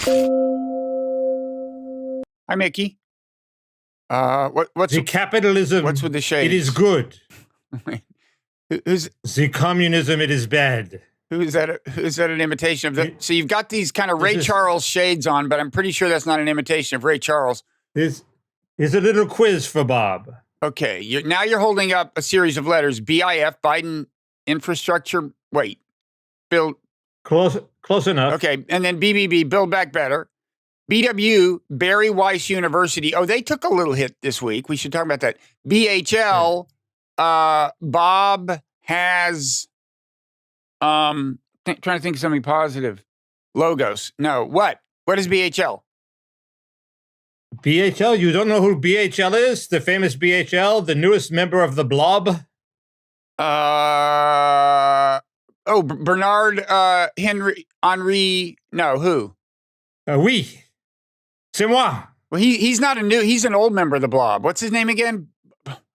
Hi, Mickey. What's the capitalism? What's with the shades? It is good. Who's the communism? It is bad. Who is that? Is that an imitation of the? So you've got these kind of Ray Charles shades on, but I'm pretty sure that's not an imitation of Ray Charles. This is a little quiz for Bob. Okay, now you're holding up a series of letters: BIF, Biden infrastructure. Wait, Bill. Close enough. Okay, and then BBB, Build Back Better. BW, Bari Weiss University. Oh, they took a little hit this week. We should talk about that. BHL, Bob has, trying to think of something positive. Logos. No, what? What is BHL? BHL? You don't know who BHL is? The famous BHL, the newest member of the blob? Bernard-Henri, no, who? Oui. C'est moi. Well, he's not he's an old member of the blob. What's his name again?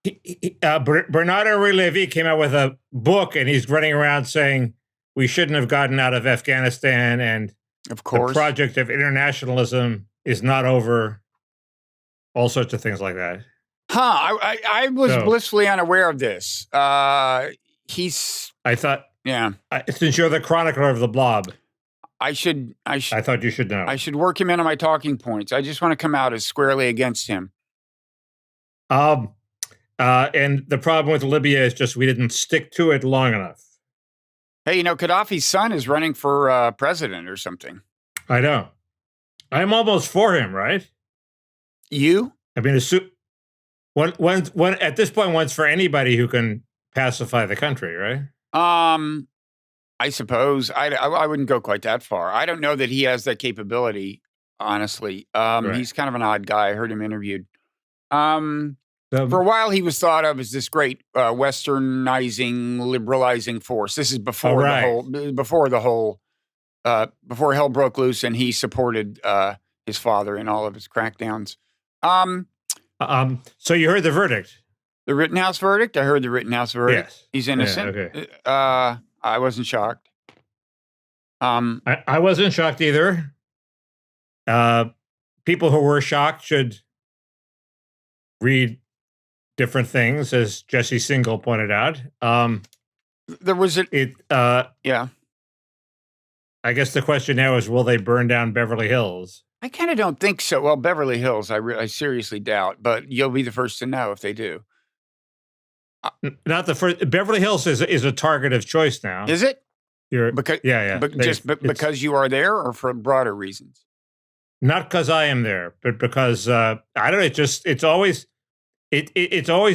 Bernard-Henri Lévy came out with a book, and he's running around saying we shouldn't have gotten out of Afghanistan, and of course, the project of internationalism is not over. All sorts of things like that. I was blissfully unaware of this. I thought, yeah. Since you're the chronicler of the blob, I thought you should know. I should work him into my talking points. I just want to come out as squarely against him. And the problem with Libya is just we didn't stick to it long enough. Hey, Gaddafi's son is running for president or something. I know. I'm almost for him, right? You? I mean, one at this point, one's for anybody who can pacify the country, right? I suppose I wouldn't go quite that far. I don't know that he has that capability, honestly. Right. He's kind of an odd guy. I heard him interviewed. For a while, he was thought of as this great westernizing, liberalizing force. This is before before hell broke loose, and he supported his father in all of his crackdowns. So you heard the verdict? The Rittenhouse verdict? I heard the Rittenhouse verdict. Yes. He's innocent. Yeah, okay. I wasn't shocked. I wasn't shocked either. People who were shocked should read different things, as Jesse Singal pointed out. There was yeah. I guess the question now is, will they burn down Beverly Hills? I kind of don't think so. Well, Beverly Hills, I seriously doubt, but you'll be the first to know if they do. Not the first. Beverly Hills is a target of choice now. Is it? Because you are there, or for broader reasons? Not because I am there, but because I don't know. It's always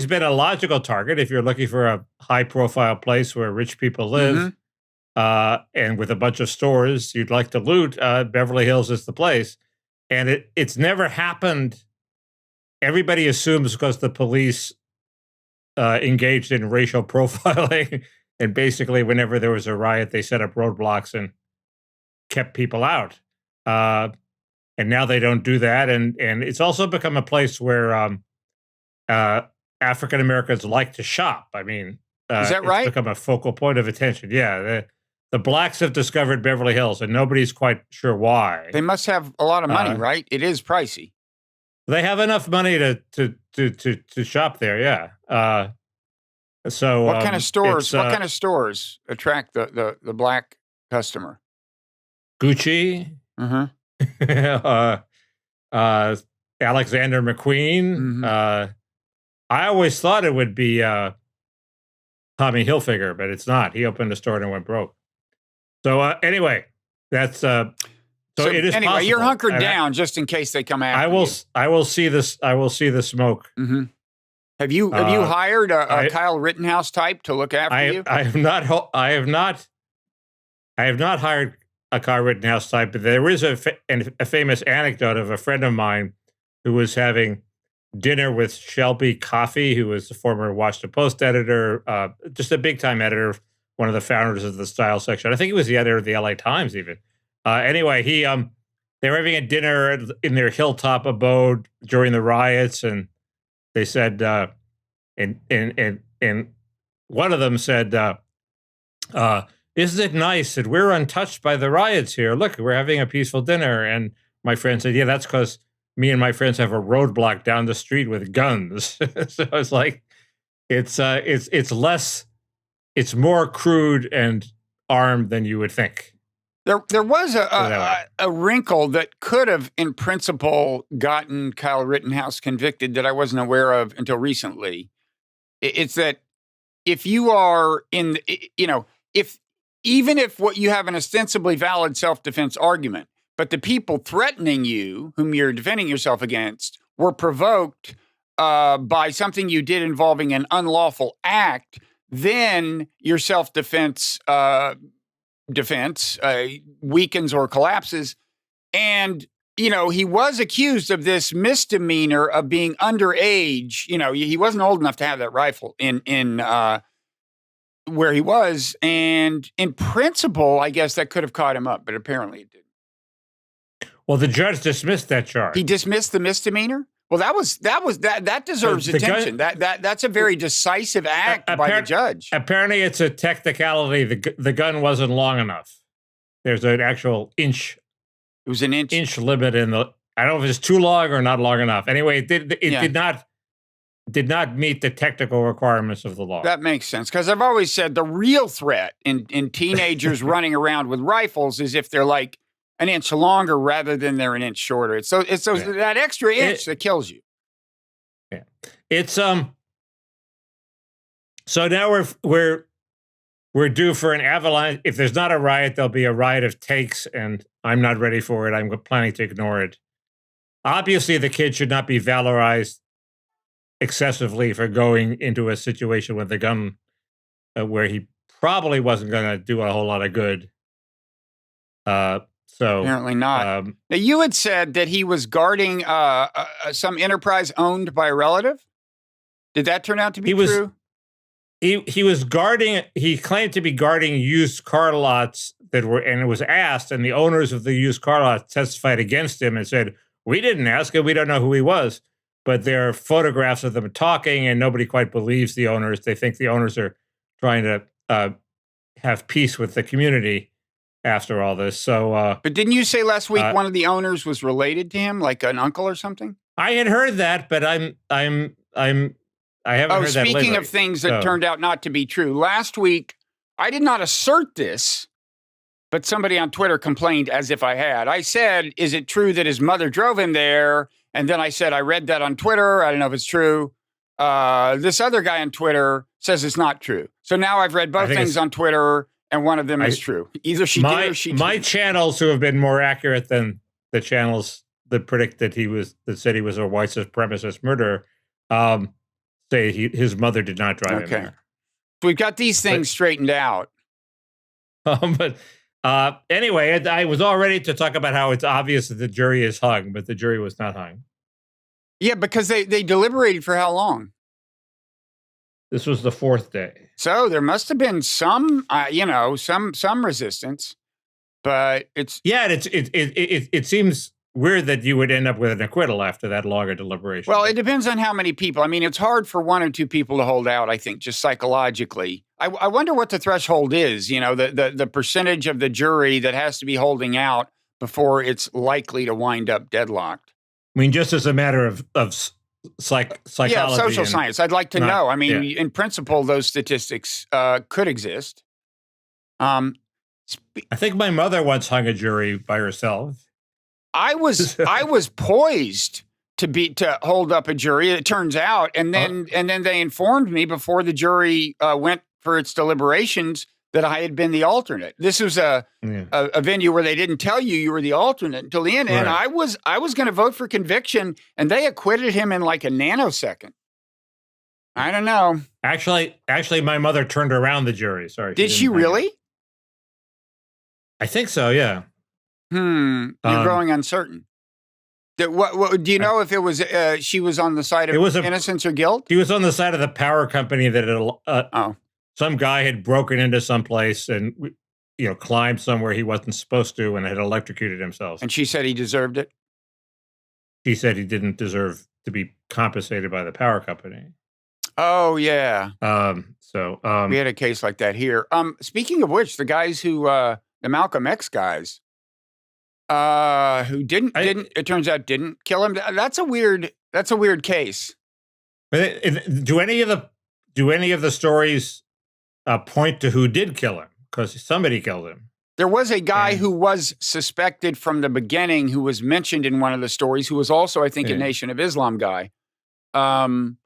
been a logical target if you're looking for a high profile place where rich people live, and with a bunch of stores you'd like to loot. Beverly Hills is the place, and it's never happened. Everybody assumes because the police engaged in racial profiling, and basically whenever there was a riot, they set up roadblocks and kept people out. And now they don't do that. And it's also become a place where African Americans like to shop. I mean, is that right? It's become a focal point of attention. Yeah. The blacks have discovered Beverly Hills, and nobody's quite sure why. They must have a lot of money, right? It is pricey. They have enough money to shop there. Yeah. So what kind of stores? What kind of stores attract the black customer? Gucci. Mm-hmm. Alexander McQueen. Mm-hmm. I always thought it would be Tommy Hilfiger, but it's not. He opened a store and went broke. So anyway, that's so it is. Anyway, possible. You're hunkered down just in case they come after you. I will see this. I will see the smoke. Mm-hmm. Have you hired a Kyle Rittenhouse type to look after you? I have not hired a Kyle Rittenhouse type, but there is a famous anecdote of a friend of mine who was having dinner with Shelby Coffey, who was the former Washington Post editor, just a big time editor, one of the founders of the style section. I think he was the editor of the LA Times even. Anyway, they were having a dinner in their hilltop abode during the riots, and they said, and one of them said, isn't it nice that we're untouched by the riots here? Look, we're having a peaceful dinner. And my friend said, yeah, that's because me and my friends have a roadblock down the street with guns. So it's like, it's more crude and armed than you would think. There was a wrinkle that could have, in principle, gotten Kyle Rittenhouse convicted that I wasn't aware of until recently. It's that if you are even if what you have an ostensibly valid self-defense argument, but the people threatening you, whom you're defending yourself against, were provoked by something you did involving an unlawful act, then your self-defense defense weakens or collapses. And, he was accused of this misdemeanor of being underage. He wasn't old enough to have that rifle in where he was. And in principle, I guess that could have caught him up, but apparently it didn't. Well, the judge dismissed that charge. He dismissed the misdemeanor? Well, that deserves attention. That's a very decisive act by the judge. Apparently, it's a technicality. The gun wasn't long enough. There's an actual inch. It was an inch limit in the. I don't know if it's too long or not long enough. Anyway, it did not meet the technical requirements of the law. That makes sense, because I've always said the real threat in teenagers running around with rifles is if they're like an inch longer rather than they're an inch shorter. It's that extra inch that kills you. Yeah, it's So now we're due for an avalanche. If there's not a riot, there'll be a riot of takes, and I'm not ready for it. I'm planning to ignore it. Obviously, the kid should not be valorized excessively for going into a situation with a gun where he probably wasn't going to do a whole lot of good. So apparently not. Now, you had said that he was guarding some enterprise owned by a relative. Did that turn out to be true? He was guarding. He claimed to be guarding used car lots and it was asked, and the owners of the used car lots testified against him and said, "We didn't ask him. We don't know who he was." But there are photographs of them talking, and nobody quite believes the owners. They think the owners are trying to have peace with the community after all this. So, but didn't you say last week one of the owners was related to him, like an uncle or something? I had heard that, but I haven't heard that. Speaking of things that turned out not to be true, last week I did not assert this, but somebody on Twitter complained as if I had. I said, "Is it true that his mother drove him there?" And then I said, "I read that on Twitter. I don't know if it's true." This other guy on Twitter says it's not true. So now I've read both things on Twitter, and one of them is true. Either she did or she didn't. My channels, who have been more accurate than the channels that predict that said he was a white supremacist murderer, say his mother did not drive him there. So we've got these things straightened out. Anyway, I was all ready to talk about how it's obvious that the jury is hung, but the jury was not hung. Yeah, because they deliberated for how long? This was the fourth day. So there must have been some resistance, but it's it seems weird that you would end up with an acquittal after that longer deliberation. Well, it depends on how many people. I mean, it's hard for one or two people to hold out, I think, just psychologically. I wonder what the threshold is, the percentage of the jury that has to be holding out before it's likely to wind up deadlocked. I mean, just as a matter of psychology. Yeah, social science. I'd like to know. I mean, in principle, those statistics could exist. I think my mother once hung a jury by herself. I was poised to hold up a jury. It turns out, and then they informed me before the jury went for its deliberations that I had been the alternate. This was a venue where they didn't tell you were the alternate until the end, and I was going to vote for conviction, and they acquitted him in like a nanosecond. I don't know. Actually, my mother turned around the jury. Sorry, did she really? I think so. Yeah. You're growing uncertain. What do you know if it was she was on the side of innocence or guilt? She was on the side of the power company that some guy had broken into some place and climbed somewhere he wasn't supposed to and had electrocuted himself. And she said he deserved it. She said he didn't deserve to be compensated by the power company. Oh yeah. We had a case like that here. Speaking of which, the guys the Malcolm X guys. Who didn't it turns out didn't kill him. That's a weird case. But do any of the stories point to who did kill him? Because somebody killed him. There was a guy who was suspected from the beginning, who was mentioned in one of the stories, who was also, I think, a Nation of Islam guy. One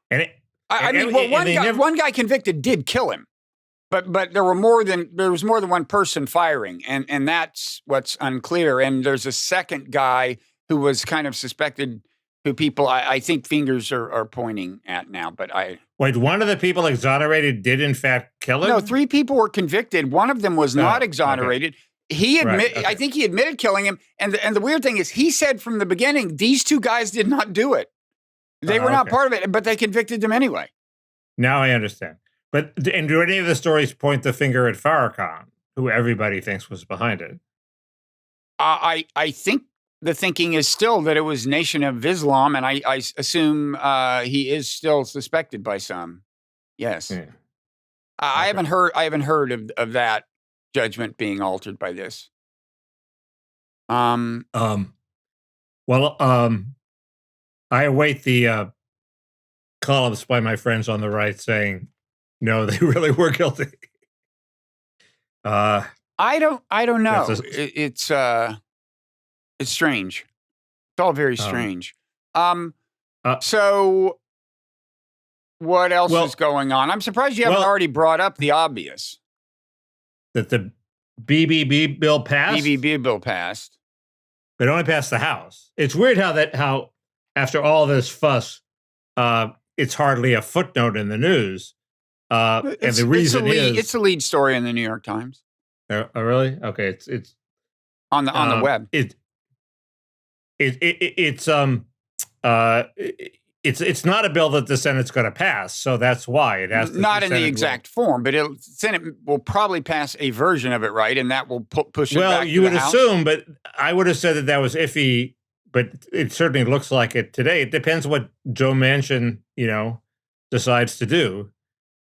guy convicted did kill him, but there was more than one person firing, and that's what's unclear. And there's a second guy who was kind of suspected, who people I think fingers are pointing at now. But wait, one of the people exonerated did in fact kill him? No, 3 people were convicted. One of them was not exonerated. Okay. I think he admitted killing him. And the weird thing is, he said from the beginning, these 2 guys did not do it. They were not part of it, but they convicted them anyway. Now I understand. But do any of the stories point the finger at Farrakhan, who everybody thinks was behind it? I think the thinking is still that it was Nation of Islam, and I assume he is still suspected by some. Yes. Yeah. I haven't heard of that judgment being altered by this. I await the columns by my friends on the right saying, no, they really were guilty. I don't know. It's strange. It's all very strange. So what else is going on? I'm surprised you haven't already brought up the obvious. That the BBB bill passed? BBB bill passed. But it only passed the House. It's weird how after all this fuss, it's hardly a footnote in the news. And the reason it's the lead story in the New York Times. Oh, really? Okay, it's on the web. It's not a bill that the Senate's going to pass, so that's why it has to. Not in the exact form, but the Senate will probably pass a version of it, right? And that will push it back to the House. Well, you would assume, but I would have said that was iffy. But it certainly looks like it today. It depends what Joe Manchin, decides to do.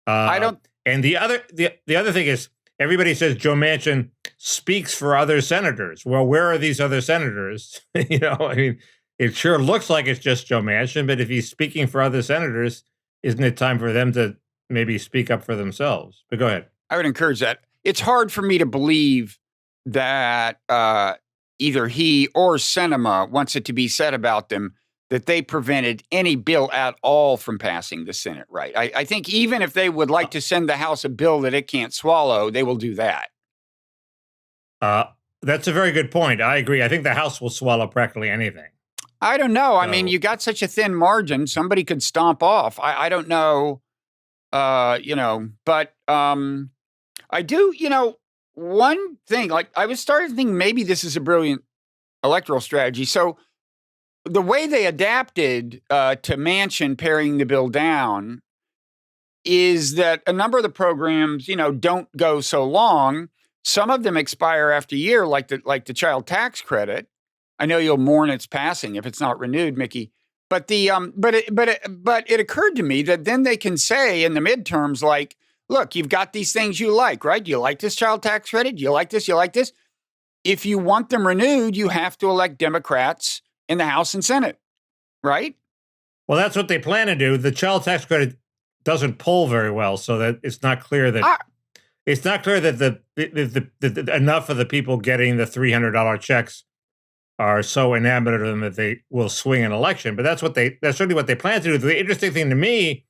I don't. And the other thing is, everybody says Joe Manchin speaks for other senators. Well, where are these other senators? It sure looks like it's just Joe Manchin, but if he's speaking for other senators, isn't it time for them to maybe speak up for themselves? But go ahead. I would encourage that. It's hard for me to believe that either he or Sinema wants it to be said about them that they prevented any bill at all from passing the Senate, right? I think even if they would like to send the House a bill that it can't swallow, they will do that. That's a very good point. I agree. I think the House will swallow practically anything. I don't know. I mean, you got such a thin margin. Somebody could stomp off. I don't know, but I do, one thing, like I was starting to think maybe this is a brilliant electoral strategy. So the way they adapted to Manchin paring the bill down is that a number of the programs, don't go so long. Some of them expire after a year, like the child tax credit. I know you'll mourn its passing if it's not renewed, Mickey. But it occurred to me that then they can say in the midterms, like, look, you've got these things you like, right? Do you like this child tax credit? Do you like this? You like this? If you want them renewed, you have to elect Democrats in the House and Senate, right? Well, that's what they plan to do. The child tax credit doesn't poll very well, so that it's not clear that the enough of the people getting the $300 checks are so enamored of them that they will swing an election. But that's certainly what they plan to do. The interesting thing to me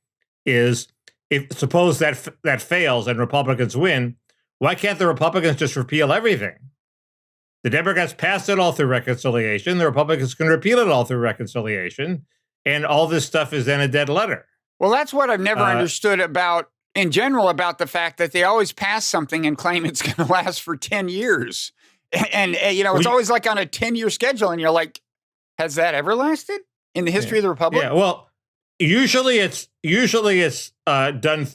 is, if suppose that fails and Republicans win, why can't the Republicans just repeal everything? The Democrats passed it all through reconciliation. The Republicans can repeal it all through reconciliation. And all this stuff is then a dead letter. Well, that's what I've never understood in general about the fact that they always pass something and claim it's going to last for 10 years. And it's always like on a 10-year schedule. And you're like, has that ever lasted in the history of the Republic? Yeah, well, usually it's done,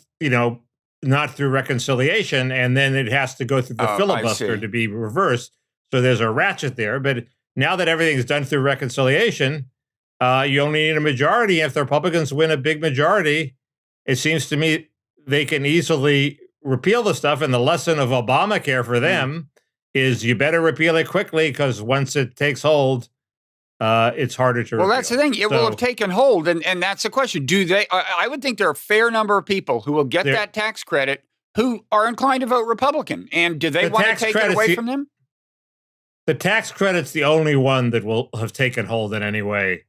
not through reconciliation. And then it has to go through the filibuster to be reversed. So there's a ratchet there. But now that everything's done through reconciliation, you only need a majority. If the Republicans win a big majority, it seems to me they can easily repeal the stuff. And the lesson of Obamacare for them is you better repeal it quickly because once it takes hold, it's harder to repeal. Well, that's the thing. It will have taken hold, and that's the question. Do they? I would think there are a fair number of people who will get that tax credit who are inclined to vote Republican. And do they want to take it away from them? The tax credit's the only one that will have taken hold in any way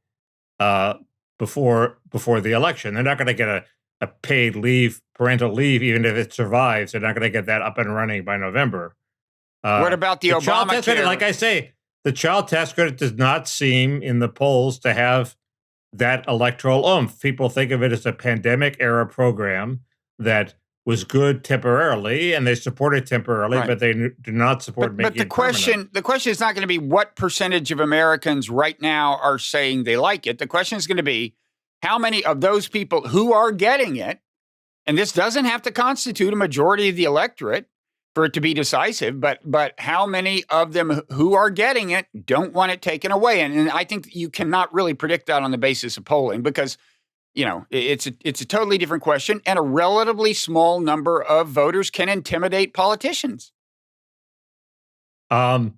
before the election. They're not going to get a paid leave, parental leave, even if it survives. They're not going to get that up and running by November. What about the Obama tax credit? Like I say, the child tax credit does not seem in the polls to have that electoral oomph. People think of it as a pandemic era program that was good temporarily, and they support it temporarily, but they do not support making it permanent. The question is not going to be what percentage of Americans right now are saying they like it. The question is going to be how many of those people who are getting it, and this doesn't have to constitute a majority of the electorate for it to be decisive, but how many of them who are getting it don't want it taken away? And I think you cannot really predict that on the basis of polling because it's a totally different question, and a relatively small number of voters can intimidate politicians. Right.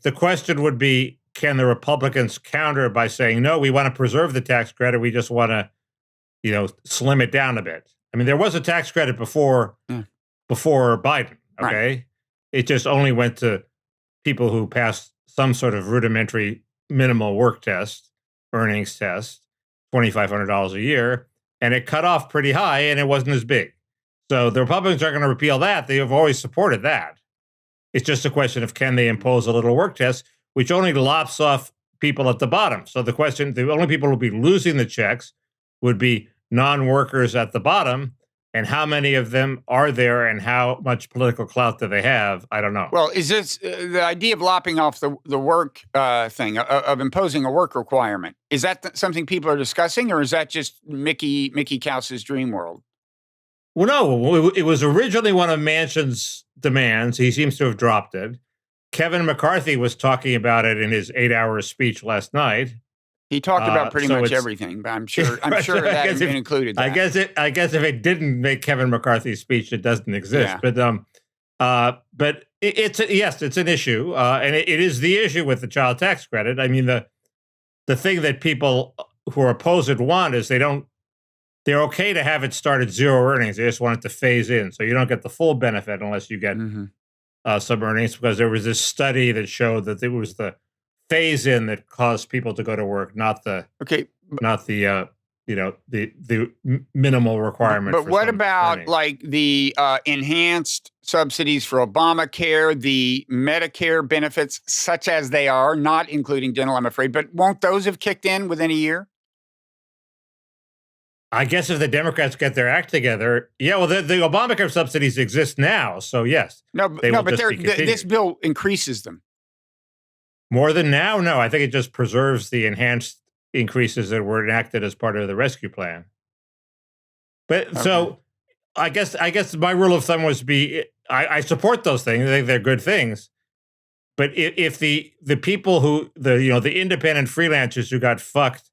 The question would be, can the Republicans counter by saying, no, we want to preserve the tax credit. We just want to, slim it down a bit. I mean, there was a tax credit before Biden. Okay. Right. It just only went to people who passed some sort of rudimentary minimal work test, earnings test. $2,500 a year, and it cut off pretty high, and it wasn't as big. So the Republicans aren't going to repeal that. They have always supported that. It's just a question of can they impose a little work test, which only lops off people at the bottom. So the only people who will be losing the checks would be non-workers at the bottom, and how many of them are there and how much political clout do they have? I don't know. Well, is this the idea of lopping off the work thing, of imposing a work requirement? Is that something people are discussing, or is that just Mickey Kouse's dream world? Well, no, it was originally one of Manchin's demands. He seems to have dropped it. Kevin McCarthy was talking about it in his 8-hour speech last night. He talked about pretty much everything, but I'm sure that hasn't been included. I guess if it didn't make Kevin McCarthy's speech, it doesn't exist. Yeah. But it's an issue, and it is the issue with the child tax credit. I mean, the thing that people who are opposed want is they're okay to have it start at zero earnings. They just want it to phase in, so you don't get the full benefit unless you get some earnings. Because there was this study that showed that it was the phase in that caused people to go to work, not the minimal requirement. But what about earnings? Like the enhanced subsidies for Obamacare, the Medicare benefits, such as they are, not including dental, I'm afraid, but won't those have kicked in within a year? I guess if the Democrats get their act together, yeah. Well, the Obamacare subsidies exist now, so yes. But this bill increases them. More than now? No, I think it just preserves the enhanced increases that were enacted as part of the rescue plan. But so I guess my rule of thumb was I support those things. I think they're good things. But if the people who the independent freelancers who got fucked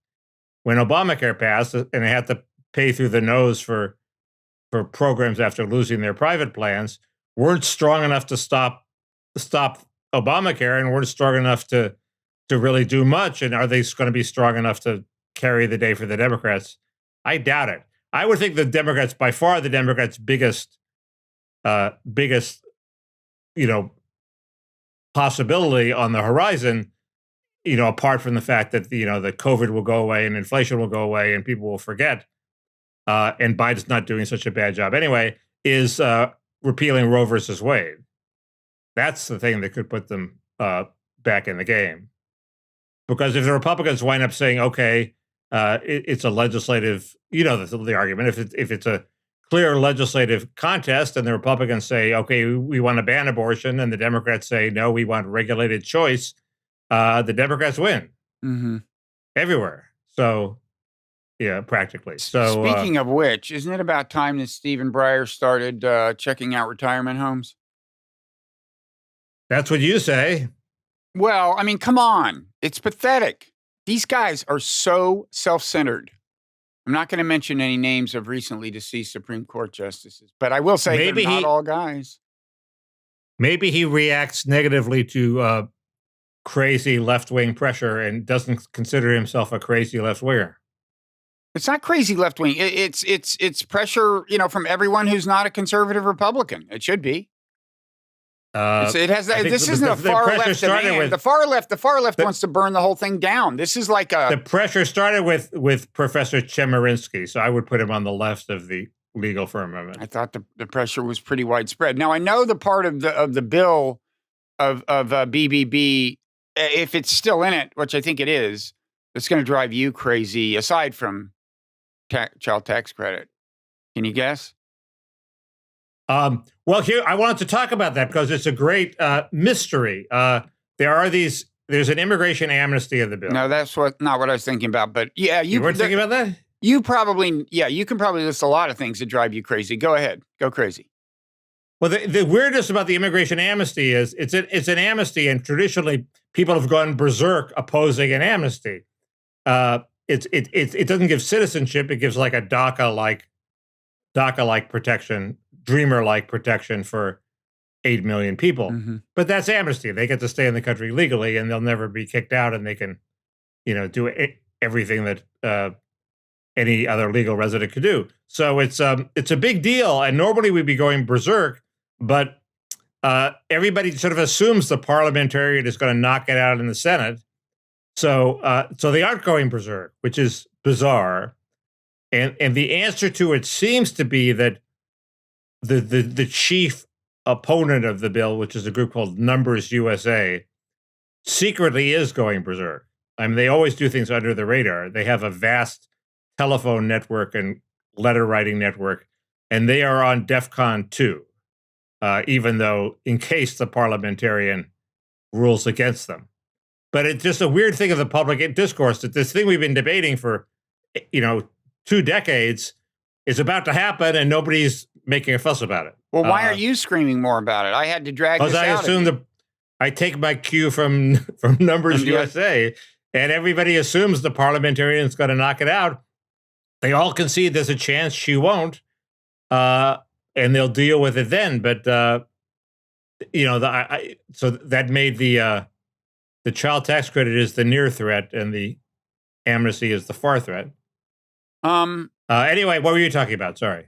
when Obamacare passed and they had to pay through the nose for programs after losing their private plans weren't strong enough to stop Obamacare and weren't strong enough to really do much. And are they going to be strong enough to carry the day for the Democrats? I doubt it. I would think the Democrats, by far the Democrats' biggest possibility on the horizon, apart from the fact that, that COVID will go away and inflation will go away and people will forget, and Biden's not doing such a bad job anyway, is repealing Roe versus Wade. That's the thing that could put them back in the game. Because if the Republicans wind up saying, okay, it's a legislative, the argument, if it's a clear legislative contest and the Republicans say, okay, we want to ban abortion, and the Democrats say, no, we want regulated choice, the Democrats win everywhere. So, yeah, practically. So, speaking of which, isn't it about time that Stephen Breyer started checking out retirement homes? That's what you say. Well, I mean, come on. It's pathetic. These guys are so self-centered. I'm not going to mention any names of recently deceased Supreme Court justices, but I will say they're not all guys. Maybe he reacts negatively to crazy left-wing pressure and doesn't consider himself a crazy left-winger. It's not crazy left wing. It's pressure, from everyone who's not a conservative Republican. It should be. It has that. This isn't a far left demand. The far left wants to burn the whole thing down. This is like the pressure started with Professor Chemerinsky, so I would put him on the left of the legal firmament. I thought the pressure was pretty widespread. Now I know the part of the bill of BBB, if it's still in it, which I think it is, it's going to drive you crazy. Aside from child tax credit, can you guess? Well, here I wanted to talk about that because it's a great mystery. There's an immigration amnesty in the bill. No, that's not what I was thinking about. But yeah, you weren't thinking about that. You can probably list a lot of things that drive you crazy. Go ahead, go crazy. Well, the weirdness about the immigration amnesty is it's an amnesty, and traditionally people have gone berserk opposing an amnesty. It doesn't give citizenship; it gives like a DACA like protection. Dreamer-like protection for 8 million people. Mm-hmm. But that's amnesty. They get to stay in the country legally and they'll never be kicked out, and they can, do everything that any other legal resident could do. So it's a big deal, and normally we'd be going berserk, but everybody sort of assumes the parliamentarian is going to knock it out in the Senate. So they aren't going berserk, which is bizarre. And the answer to it seems to be that the chief opponent of the bill, which is a group called Numbers USA, secretly is going berserk. I mean, they always do things under the radar. They have a vast telephone network and letter writing network, and they are on DEFCON 2, even though in case the parliamentarian rules against them. But it's just a weird thing of the public discourse that this thing we've been debating for, 2 decades is about to happen, and nobody's making a fuss about it. Well, why aren't you screaming more about it? I had to drag this out. Because I assume I take my cue from Numbers USA, and everybody assumes the parliamentarian's going to knock it out. They all concede there's a chance she won't, and they'll deal with it then. But so that made the child tax credit is the near threat, and the amnesty is the far threat. Anyway, what were you talking about? Sorry.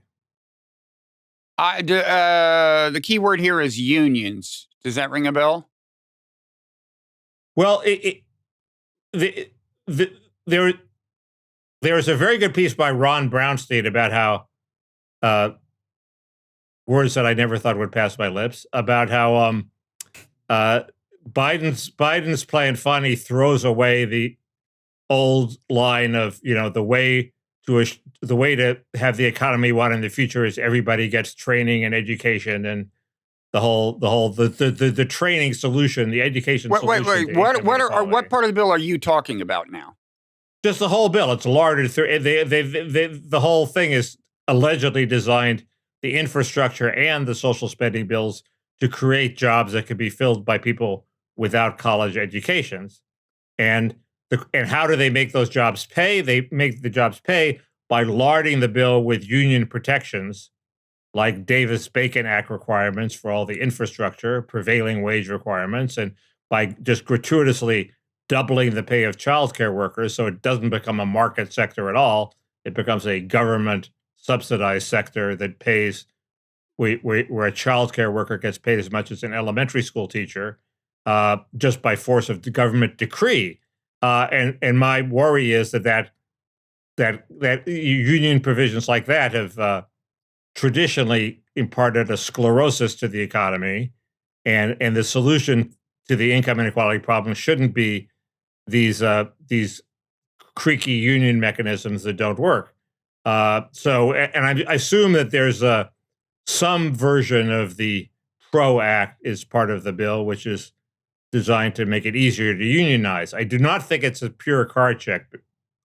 The key word here is unions. Does that ring a bell? Well, there is a very good piece by Ron Brownstein about how words that I never thought would pass my lips, about how Biden's playing funny throws away the old line of the way to have the economy won in the future is everybody gets training and education, and the training solution, the education solution. Wait. What part of the bill are you talking about now? Just the whole bill. It's larded through. The whole thing is allegedly designed, the infrastructure and the social spending bills, to create jobs that could be filled by people without college educations. And how do they make those jobs pay? They make the jobs pay by larding the bill with union protections, like Davis-Bacon Act requirements for all the infrastructure, prevailing wage requirements, and by just gratuitously doubling the pay of childcare workers so it doesn't become a market sector at all. It becomes a government subsidized sector that pays, where a childcare worker gets paid as much as an elementary school teacher, just by force of the government decree. And my worry is that union provisions like that have traditionally imparted a sclerosis to the economy, and the solution to the income inequality problem shouldn't be these creaky union mechanisms that don't work. I assume that there's some version of the PRO Act is part of the bill, which is designed to make it easier to unionize. I do not think it's a pure card check,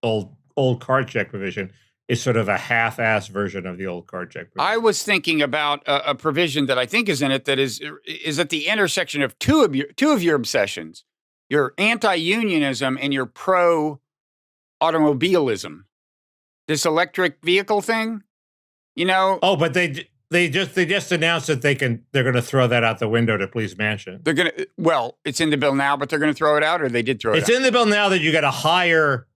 old card check provision. It's sort of a half-ass version of the old card check provision. I was thinking about a provision that I think is in it that is at the intersection of two of your obsessions, your anti-unionism and your pro-automobilism. This electric vehicle thing, Oh, but they They just announced that they're going to throw that out the window to please Manchin. They're going to, well, it's in the bill now, but they're going to throw it out, or they did throw it out? It's in the bill now that you get a higher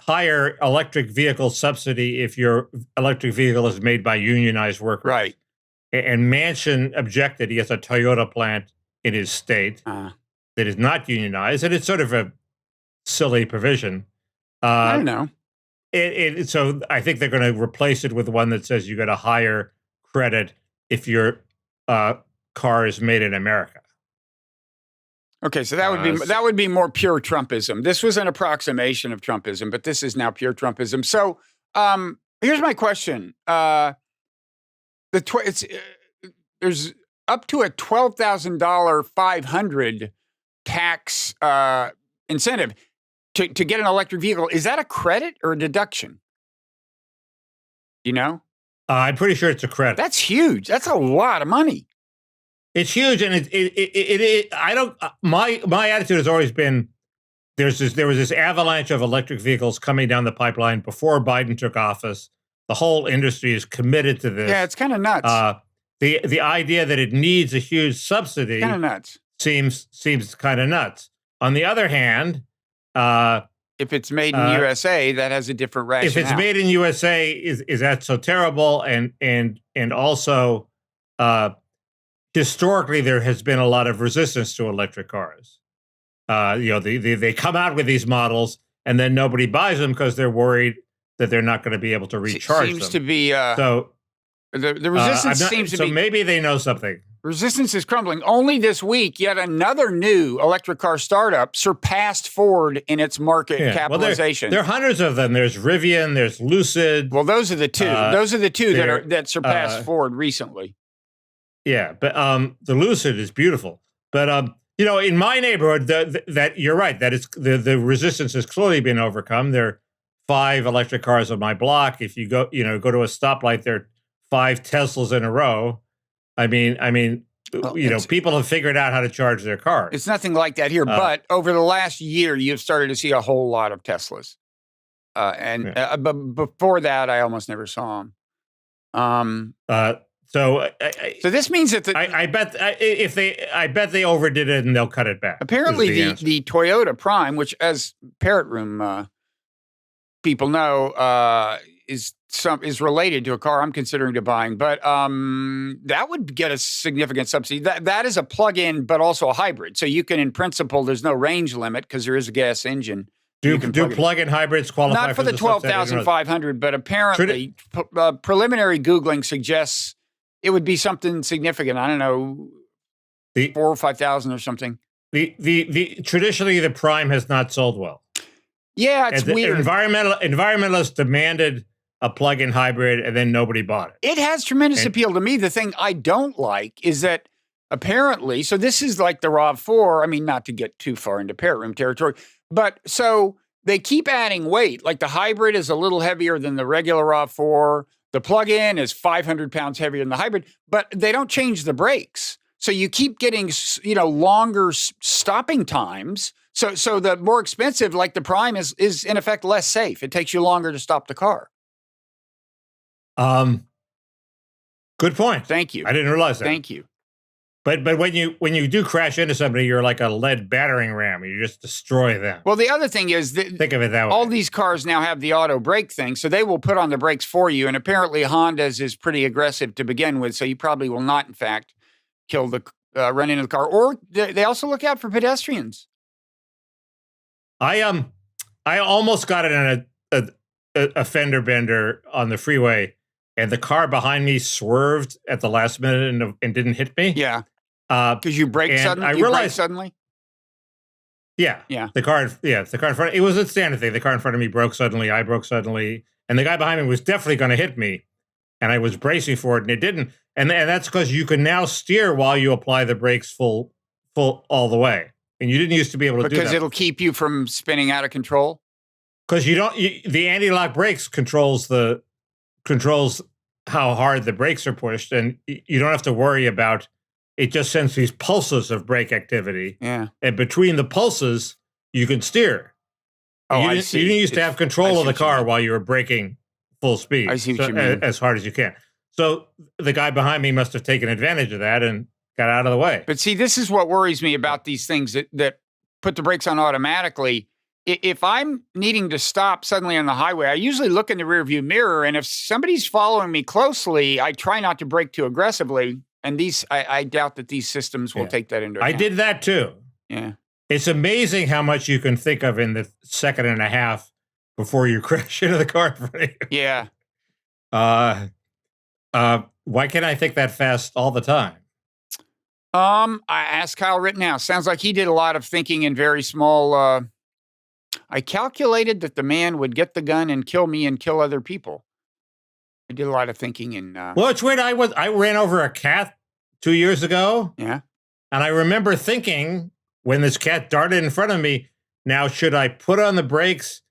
electric vehicle subsidy if your electric vehicle is made by unionized workers. Right. And Manchin objected. He has a Toyota plant in his state that is not unionized, and it's sort of a silly provision. I don't know. So I think they're going to replace it with one that says you get a higher credit if your car is made in America. Okay, so that would be more pure Trumpism. This was an approximation of Trumpism, but this is now pure Trumpism. So here's my question: there's up to a $12,000 $500 tax incentive to get an electric vehicle. Is that a credit or a deduction? You know? I'm pretty sure it's a credit. That's huge. That's a lot of money. It's huge, and I don't. My attitude has always been there was this avalanche of electric vehicles coming down the pipeline before Biden took office. The whole industry is committed to this. Yeah, it's kind of nuts. The idea that it needs a huge subsidy kind of nuts seems kind of nuts. On the other hand, if it's made in USA, that has a different rationale. If it's made in USA, is that so terrible? And also, historically, there has been a lot of resistance to electric cars. They come out with these models, and then nobody buys them because they're worried that they're not going to be able to recharge them. Seems to be the resistance seems to be. So maybe they know something. Resistance is crumbling. Only this week, yet another new electric car startup surpassed Ford in its market capitalization. There are hundreds of them. There's Rivian, there's Lucid. Well, those are the two. Those are the two that surpassed Ford recently. Yeah, but the Lucid is beautiful. But in my neighborhood, that you're right. That it's the resistance has clearly been overcome. There are 5 electric cars on my block. If you go to a stoplight, there are 5 Teslas in a row. I mean, people have figured out how to charge their cars. It's nothing like that here, but over the last year, you've started to see a whole lot of Teslas, but before that, I almost never saw them. So this means that I bet they overdid it and they'll cut it back. Apparently, the Toyota Prime, which as Parrot Room people know, is related to a car I'm considering to buying, but that would get a significant subsidy. That is a plug-in, but also a hybrid. So you can, in principle, there's no range limit because there is a gas engine. Do plug-in hybrids qualify? Not for the 12,500, but apparently preliminary Googling suggests it would be something significant. I don't know, 4,000 or 5,000 or something. The traditionally the Prime has not sold well. Yeah, it's weird. Environmentalists demanded a plug-in hybrid, and then nobody bought it. It has tremendous appeal to me. The thing I don't like is that apparently, so this is like the RAV4. I mean, not to get too far into Parrot Room territory, but so they keep adding weight. Like the hybrid is a little heavier than the regular RAV4. The plug-in is 500 pounds heavier than the hybrid, but they don't change the brakes. So you keep getting, longer stopping times. So the more expensive, like the Prime, is in effect less safe. It takes you longer to stop the car. Good point. Thank you. I didn't realize that. Thank you. But when you do crash into somebody, you're like a lead battering ram. You just destroy them. Well, the other thing is that think of it that way. All these cars now have the auto brake thing, so they will put on the brakes for you. And apparently, Honda's is pretty aggressive to begin with, so you probably will not, in fact, run into the car. Or they also look out for pedestrians. I almost got it in a fender bender on the freeway, and the car behind me swerved at the last minute and didn't hit me. Yeah. Because you brake suddenly? I realized suddenly? Yeah. Yeah. The car in front. It was a standard thing. The car in front of me broke suddenly. I broke suddenly. And the guy behind me was definitely going to hit me. And I was bracing for it, and it didn't. And that's because you can now steer while you apply the brakes full all the way. And you didn't used to be able to do that. Because it'll keep you from spinning out of control? Because the anti-lock brakes controls how hard the brakes are pushed, and you don't have to worry about. It just sends these pulses of brake activity. Yeah. And between the pulses, you can steer. Oh, I see. You didn't used to have control of the car while you were braking full speed. I see what you mean. As hard as you can. So the guy behind me must have taken advantage of that and got out of the way. But see, this is what worries me about these things that put the brakes on automatically. If I'm needing to stop suddenly on the highway, I usually look in the rearview mirror, and if somebody's following me closely, I try not to brake too aggressively. And I doubt that these systems will take that into account. I did that too. Yeah. It's amazing how much you can think of in the second and a half before you crash into the car in front of you. Yeah. Why can't I think that fast all the time? I asked Kyle Rittenhouse. Sounds like he did a lot of thinking in very small. I calculated that the man would get the gun and kill me and kill other people. I did a lot of thinking in. Well, it's weird. I ran over a cat 2 years ago. Yeah. And I remember thinking when this cat darted in front of me, now should I put on the brakes,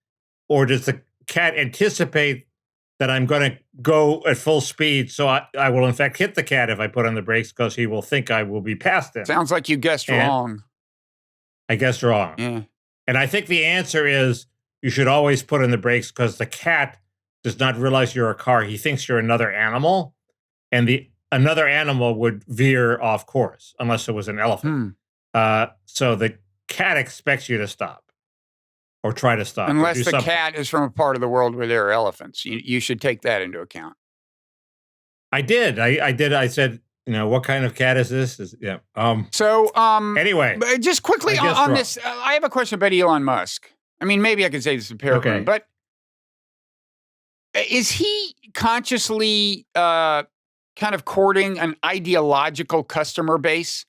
or does the cat anticipate that I'm going to go at full speed? So I will in fact hit the cat if I put on the brakes, because he will think I will be past him. Sounds like you guessed wrong. I guessed wrong. Yeah. And I think the answer is you should always put on the brakes, because the cat does not realize you're a car. He thinks you're another animal, and another animal would veer off course unless it was an elephant. So the cat expects you to stop or try to stop. Unless the cat is from a part of the world where there are elephants. You should take that into account. I did. I did. I said, what kind of cat is this? Anyway, just quickly on this, I have a question about Elon Musk. I mean, maybe I could say this in Parrot Room, but is he consciously kind of courting an ideological customer base?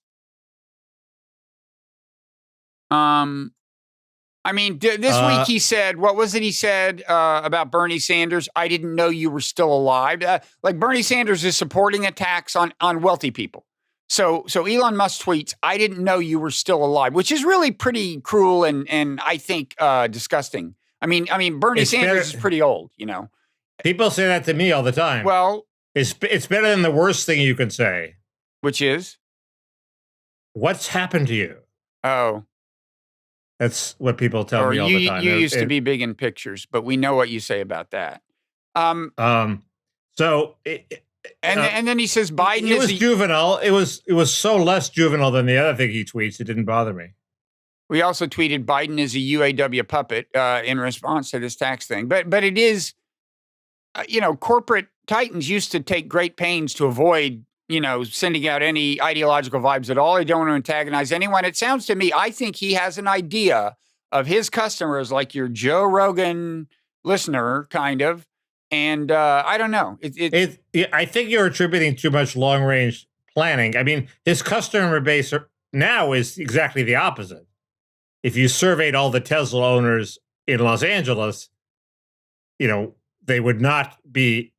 I mean, this week he said, what was it he said about Bernie Sanders? I didn't know you were still alive. Like Bernie Sanders is supporting attacks on wealthy people. So Elon Musk tweets, I didn't know you were still alive, which is really pretty cruel and I think disgusting. I mean, Bernie Sanders is pretty old, People say that to me all the time. Well, it's better than the worst thing you can say. Which is? What's happened to you? Oh. That's what people tell me all the time. You used to be big in pictures, but we know what you say about that. And then he says Biden it was juvenile. It was so less juvenile than the other thing he tweets. It didn't bother me. We also tweeted Biden is a UAW puppet in response to this tax thing. But it is, corporate titans used to take great pains to avoid, sending out any ideological vibes at all. They don't want to antagonize anyone. It sounds to me, I think he has an idea of his customers like your Joe Rogan listener, kind of. And I don't know. I think you're attributing too much long-range planning. I mean, his customer base now is exactly the opposite. If you surveyed all the Tesla owners in Los Angeles, they would not be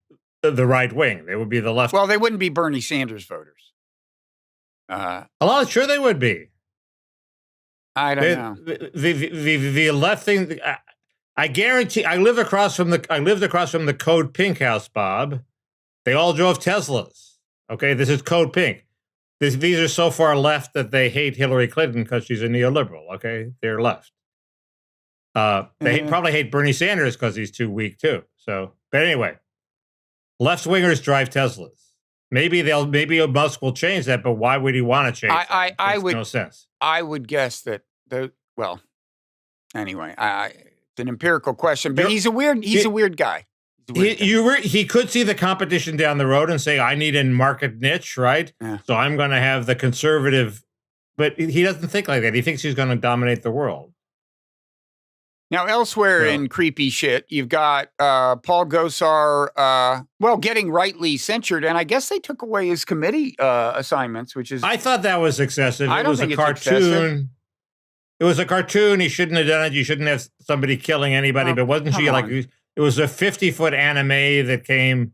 the right wing. They would be the left. Well, they wouldn't be Bernie Sanders voters. Sure they would be. I don't know. The left thing. I guarantee. I lived across from the Code Pink house, Bob. They all drove Teslas. Okay, this is Code Pink. These are so far left that they hate Hillary Clinton because she's a neoliberal. Okay, they're left. They probably hate Bernie Sanders because he's too weak too. So, but anyway, left wingers drive Teslas. Maybe Musk will change that, but why would he want to change? It makes no sense. I would guess that anyway, it's an empirical question, but he's a weird guy. He could see the competition down the road and say, I need a market niche, right? Yeah. So I'm going to have the conservative, but he doesn't think like that. He thinks he's going to dominate the world. Now, elsewhere in creepy shit, you've got Paul Gosar, getting rightly censured, and I guess they took away his committee assignments, which is... I thought that was excessive. It was a cartoon. It was a cartoon. He shouldn't have done it. You shouldn't have somebody killing anybody, but wasn't she like... It was a 50-foot anime that came,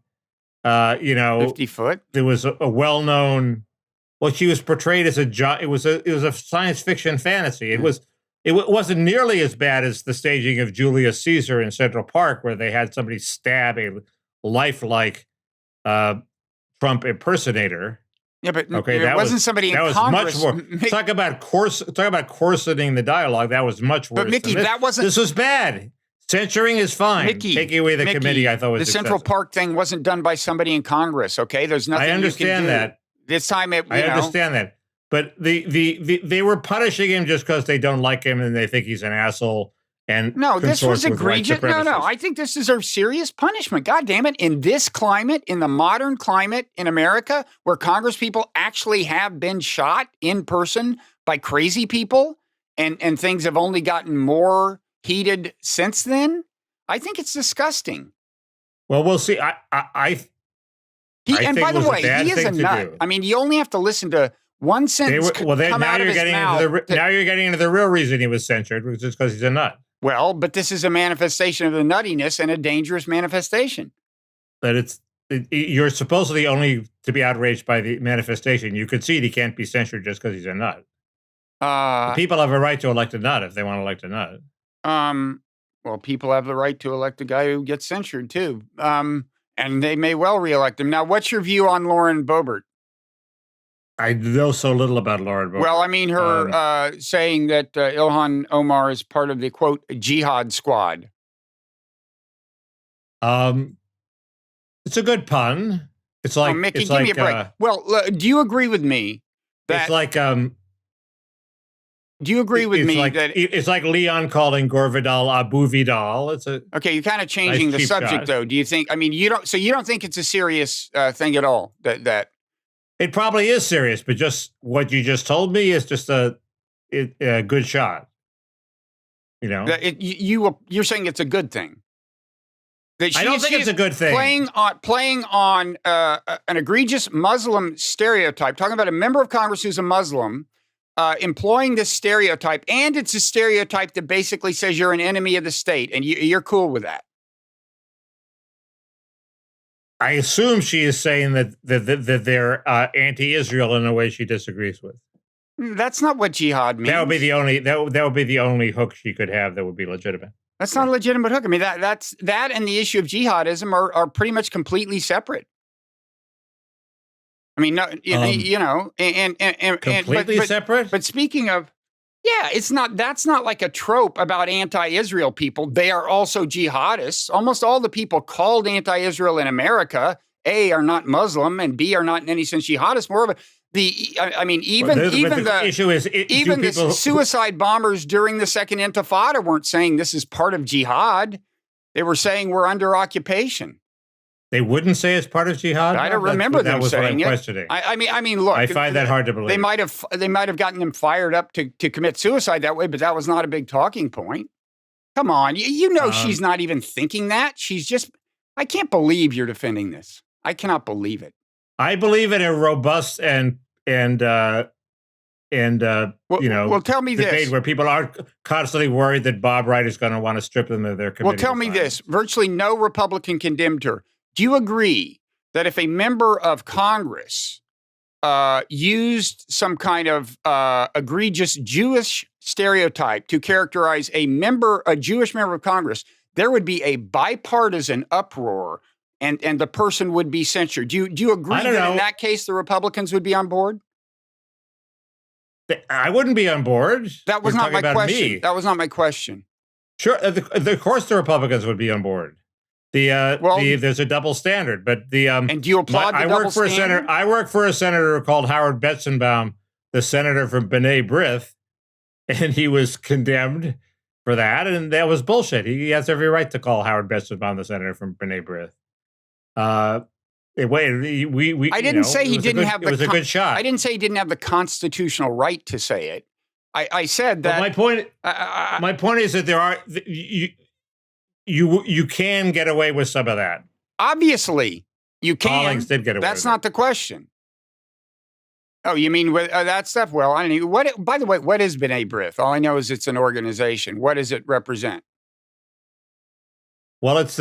50 foot? There was a well-known... Well, she was portrayed as it was a science fiction fantasy. It wasn't nearly as bad as the staging of Julius Caesar in Central Park, where they had somebody stab a lifelike Trump impersonator. Yeah, but that wasn't somebody in Congress. Much more. Talk about coarsening the dialogue. That was much worse. But Mickey, that wasn't. This was bad. Censoring is fine. Mickey, taking away the committee, I thought was the Central excessive. Park thing wasn't done by somebody in Congress. Okay, there's nothing. I understand you can do. that. This time, I understand that. But they were punishing him just because they don't like him and they think he's an asshole. And no, this was egregious. No, I I think this deserves serious punishment. God damn it! In this climate, in the modern climate in America, where Congress people actually have been shot in person by crazy people, and things have only gotten more heated since then, I think it's disgusting. Well, we'll see. And by the way, he is a nut. I mean, you only have to listen to one sentence come out of his mouth. Now you're getting into the real reason he was censored, which is because he's a nut. Well, but this is a manifestation of the nuttiness and a dangerous manifestation. But you're supposedly only to be outraged by the manifestation. You concede he can't be censored just because he's a nut. People have a right to elect a nut if they want to elect a nut. Well, people have the right to elect a guy who gets censured too. And they may well reelect him. Now, what's your view on Lauren Boebert? I know so little about Lauren Boebert. Well, I mean, her saying that Ilhan Omar is part of the, quote, jihad squad. It's a good pun. It's like, Mickey, give me a break. Well, do you agree with me that... It's like... do you agree with me that... It's like Leon calling Gore Vidal Abu Vidal. Okay, you're kind of changing the subject, though. Do you think... I mean, you don't think it's a serious thing at all? That It probably is serious, but just what you just told me is just a good shot. You know? You're saying it's a good thing. I don't think it's a good thing. Playing on an egregious Muslim stereotype, talking about a member of Congress who's a Muslim, employing this stereotype, and it's a stereotype that basically says you're an enemy of the state, and you're cool with that. I assume she is saying that they're anti-Israel in a way she disagrees with. That's not what jihad means. That would be the only hook she could have that would be legitimate. That's not a legitimate hook. I mean, that and the issue of jihadism are pretty much completely separate. I mean, no, completely separate. But speaking of, that's not like a trope about anti-Israel people. They are also jihadists. Almost all the people called anti-Israel in America, A, are not Muslim, and B, are not in any sense jihadists. Moreover, the suicide bombers during the Second Intifada weren't saying this is part of jihad. They were saying we're under occupation. They wouldn't say it's part of jihad. I don't remember them saying it. Questioning. I mean, look. I find that hard to believe. They might have gotten them fired up to commit suicide that way, but that was not a big talking point. Come on, she's not even thinking that. She's just. I can't believe you're defending this. I cannot believe it. I believe in a robust and tell me debate this. Where people aren't constantly worried that Bob Wright is going to want to strip them of their committee. Well, tell me this. Virtually no Republican condemned her. Do you agree that if a member of Congress used some kind of egregious Jewish stereotype to characterize a Jewish member of Congress, there would be a bipartisan uproar and the person would be censured? Do you agree that in that case the Republicans would be on board? I wouldn't be on board. That was not my question. That was not my question. Sure, of course the Republicans would be on board. There's a double standard, but and do you applaud the double standard? I work for a senator called Howard Betzenbaum, the senator from B'nai B'rith, and he was condemned for that, and that was bullshit. He has every right to call Howard Betzenbaum the senator from B'nai B'rith. I didn't say he didn't have. It was a good shot. I didn't say he didn't have the constitutional right to say it. I said that. My point is that there are you can get away with some of that. Obviously, you can. Rawlings did get away. That's not the question. Oh, you mean with that stuff? Well, I don't know. By the way, what is B'nai B'rith? All I know is it's an organization. What does it represent? Well, it's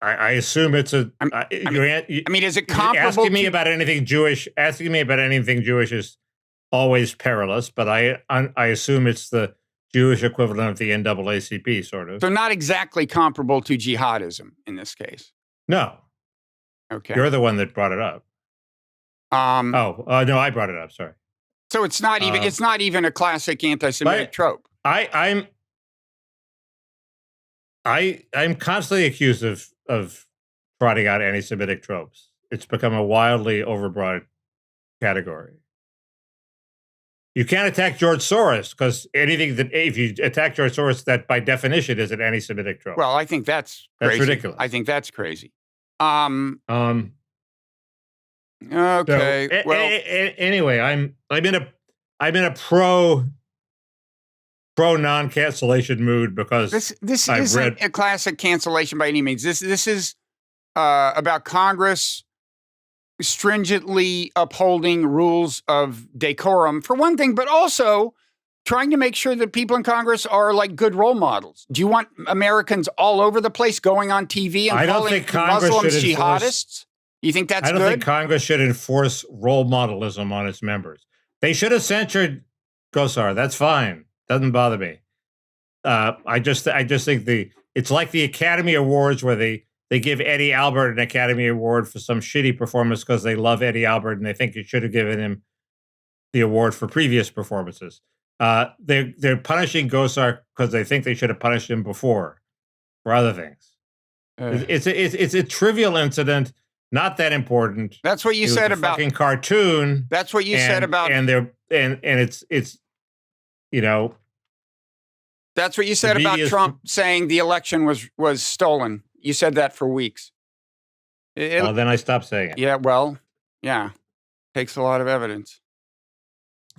I assume it's a. Is it comparable? Asking me about anything Jewish is always perilous. But I assume it's the Jewish equivalent of the NAACP, sort of. So not exactly comparable to jihadism in this case. No. Okay. You're the one that brought it up. No, I brought it up. Sorry. So it's not even. It's not even a classic anti-Semitic trope. I'm constantly accused of trotting out anti-Semitic tropes. It's become a wildly overbroad category. You can't attack George Soros because anything that if you attack George Soros, that by definition is an anti-Semitic trope. Well, I think that's crazy. Ridiculous. I think that's crazy. Okay. So, well, anyway, I'm in a pro non-cancellation mood because this I've isn't a classic cancellation by any means. This is about Congress stringently upholding rules of decorum for one thing, but also trying to make sure that people in Congress are like good role models. Do you want Americans all over the place going on TV and calling Muslims jihadists? You think that's good? I don't think Congress should enforce role modelism on its members. They should have censured Gosar. That's fine. Doesn't bother me. I just think it's like the Academy Awards where they give Eddie Albert an Academy Award for some shitty performance because they love Eddie Albert and they think you should have given him the award for previous performances. They're punishing Gosar because they think they should have punished him before for other things. It's a trivial incident, not that important. That's what you said about fucking cartoon. That's what you said about it's you know. That's what you said about Trump saying the election was stolen. You said that for weeks. Well, then I stopped saying it. Yeah, well, yeah. Takes a lot of evidence.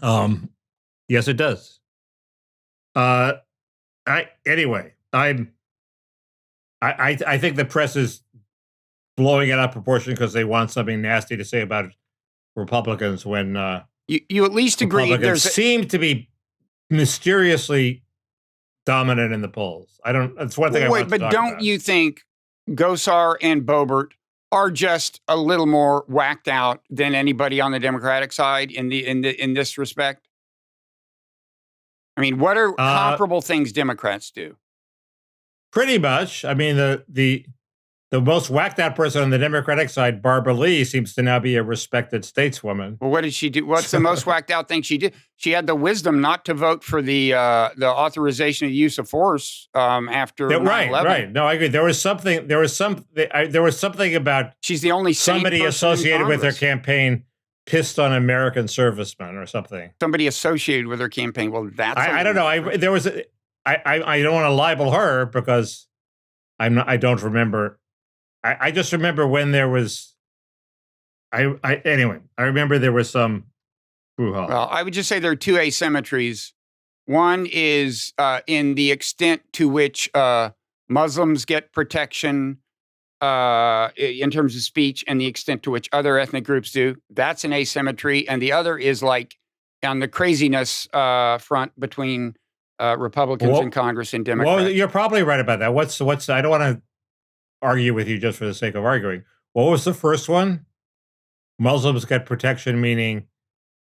Yes, it does. Anyway, I think the press is blowing it out of proportion because they want something nasty to say about Republicans when you at least agree Republicans seem to be mysteriously dominant in the polls. That's one thing I want to talk about. But don't you think Gosar and Boebert are just a little more whacked out than anybody on the Democratic side in this respect? I mean, what are comparable things Democrats do? Pretty much. I mean, the most whacked out person on the Democratic side, Barbara Lee, seems to now be a respected stateswoman. Well, what did she do? What's the most whacked out thing she did? She had the wisdom not to vote for the authorization of use of force after 9/11. Right. No, I agree. There was something about she's the only somebody associated with her campaign pissed on American servicemen or something. Somebody associated with her campaign. Well, that's I don't know. I don't want to libel her because I don't remember. I just remember when there was. Anyway, I remember there was some. Well, I would just say there are two asymmetries. One is in the extent to which Muslims get protection in terms of speech, and the extent to which other ethnic groups do. That's an asymmetry, and the other is like on the craziness front between Republicans in Congress and Democrats. Well, you're probably right about that. What's? I don't want to argue with you just for the sake of arguing. What was the first one? Muslims get protection, meaning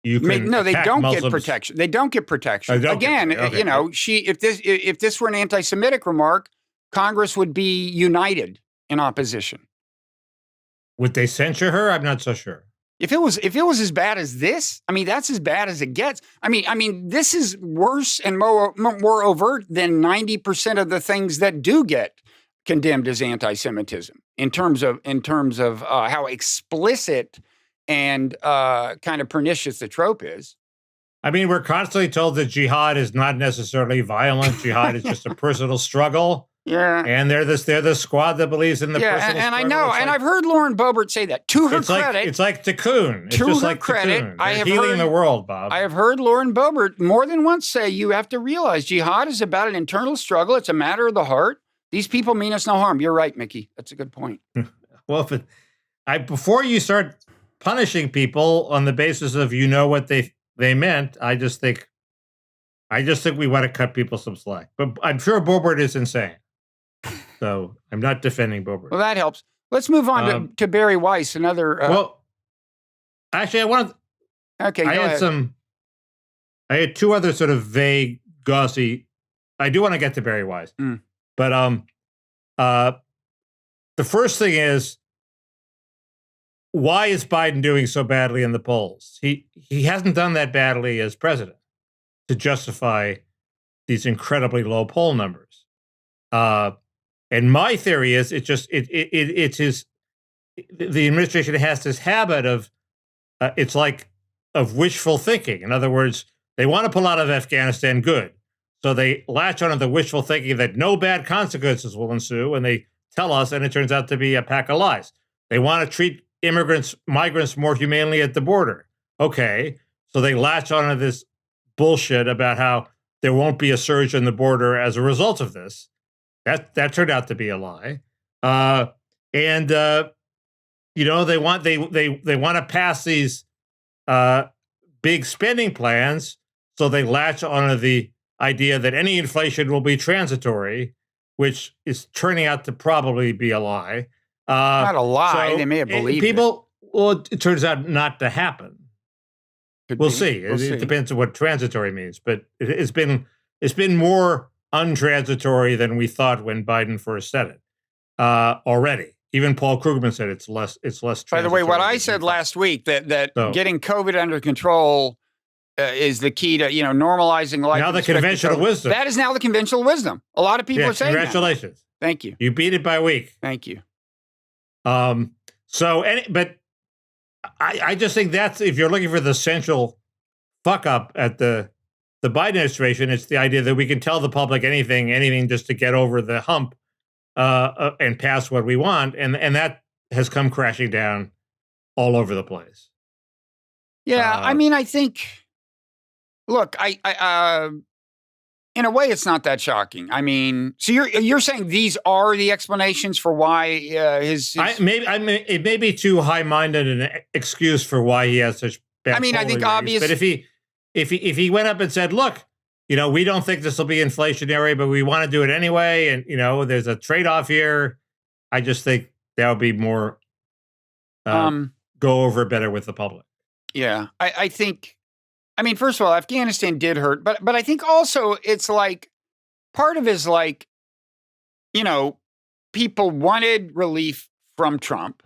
you can no, they don't Muslims. Get protection. They don't get protection. Again, okay. You know, if this were an anti-Semitic remark, Congress would be united in opposition. Would they censure her? I'm not so sure. If it was as bad as this, I mean, that's as bad as it gets. I mean, this is worse and more overt than 90% of the things that do get condemned as anti-Semitism in terms of how explicit and kind of pernicious the trope is. I mean, we're constantly told that jihad is not necessarily violent. Jihad is just a personal struggle. Yeah, and they're the squad that believes in the personal struggle. And I know, and I've heard Lauren Boebert say that. To her credit, it's like Tikkun. It's just like Tikkun. I have healing the world, Bob. I have heard Lauren Boebert more than once say, "You have to realize jihad is about an internal struggle. It's a matter of the heart. These people mean us no harm." You're right, Mickey. That's a good point. Well, before you start punishing people on the basis of what they meant, I just think we want to cut people some slack. But I'm sure Boebert is insane. So I'm not defending Boebert. Well, that helps. Let's move on to Bari Weiss, another. Well, actually, I want to. Okay, go ahead. I had two other sort of vague, gauzy. I do want to get to Bari Weiss, but the first thing is, why is Biden doing so badly in the polls? He hasn't done that badly as president to justify these incredibly low poll numbers. And my theory is it's the administration has this habit of it's like of wishful thinking. In other words, they want to pull out of Afghanistan, good. So they latch onto the wishful thinking that no bad consequences will ensue, and they tell us, and it turns out to be a pack of lies. They want to treat migrants more humanely at the border. Okay, so they latch onto this bullshit about how there won't be a surge on the border as a result of this. That turned out to be a lie. And they want to pass these big spending plans, so they latch onto the idea that any inflation will be transitory, which is turning out to probably be a lie. Not a lie. So they may have believed people. Well, it turns out not to happen. We'll see. It depends on what transitory means, but it's been more untransitory than we thought when Biden first said it already. Even Paul Krugman said it's less. By the way, what I said last week that getting COVID under control is the key to normalizing life. Now the conventional wisdom. That is now the conventional wisdom. A lot of people are saying congratulations. That. Thank you. You beat it by a week. Thank you. But I just think that's, if you're looking for the central fuck up at the Biden administration, it's the idea that we can tell the public anything just to get over the hump and pass what we want, and that has come crashing down all over the place. Yeah, I think. Look, I in a way, it's not that shocking. I mean, so you're saying these are the explanations for why his it may be too high-minded an excuse for why he has such bad. I think obvious. But if he went up and said, "Look, we don't think this will be inflationary, but we want to do it anyway," and there's a trade-off here, I just think that would be more go over better with the public. Yeah, I think. I mean, first of all, Afghanistan did hurt, but I think also it's like part of it is like, people wanted relief from Trump,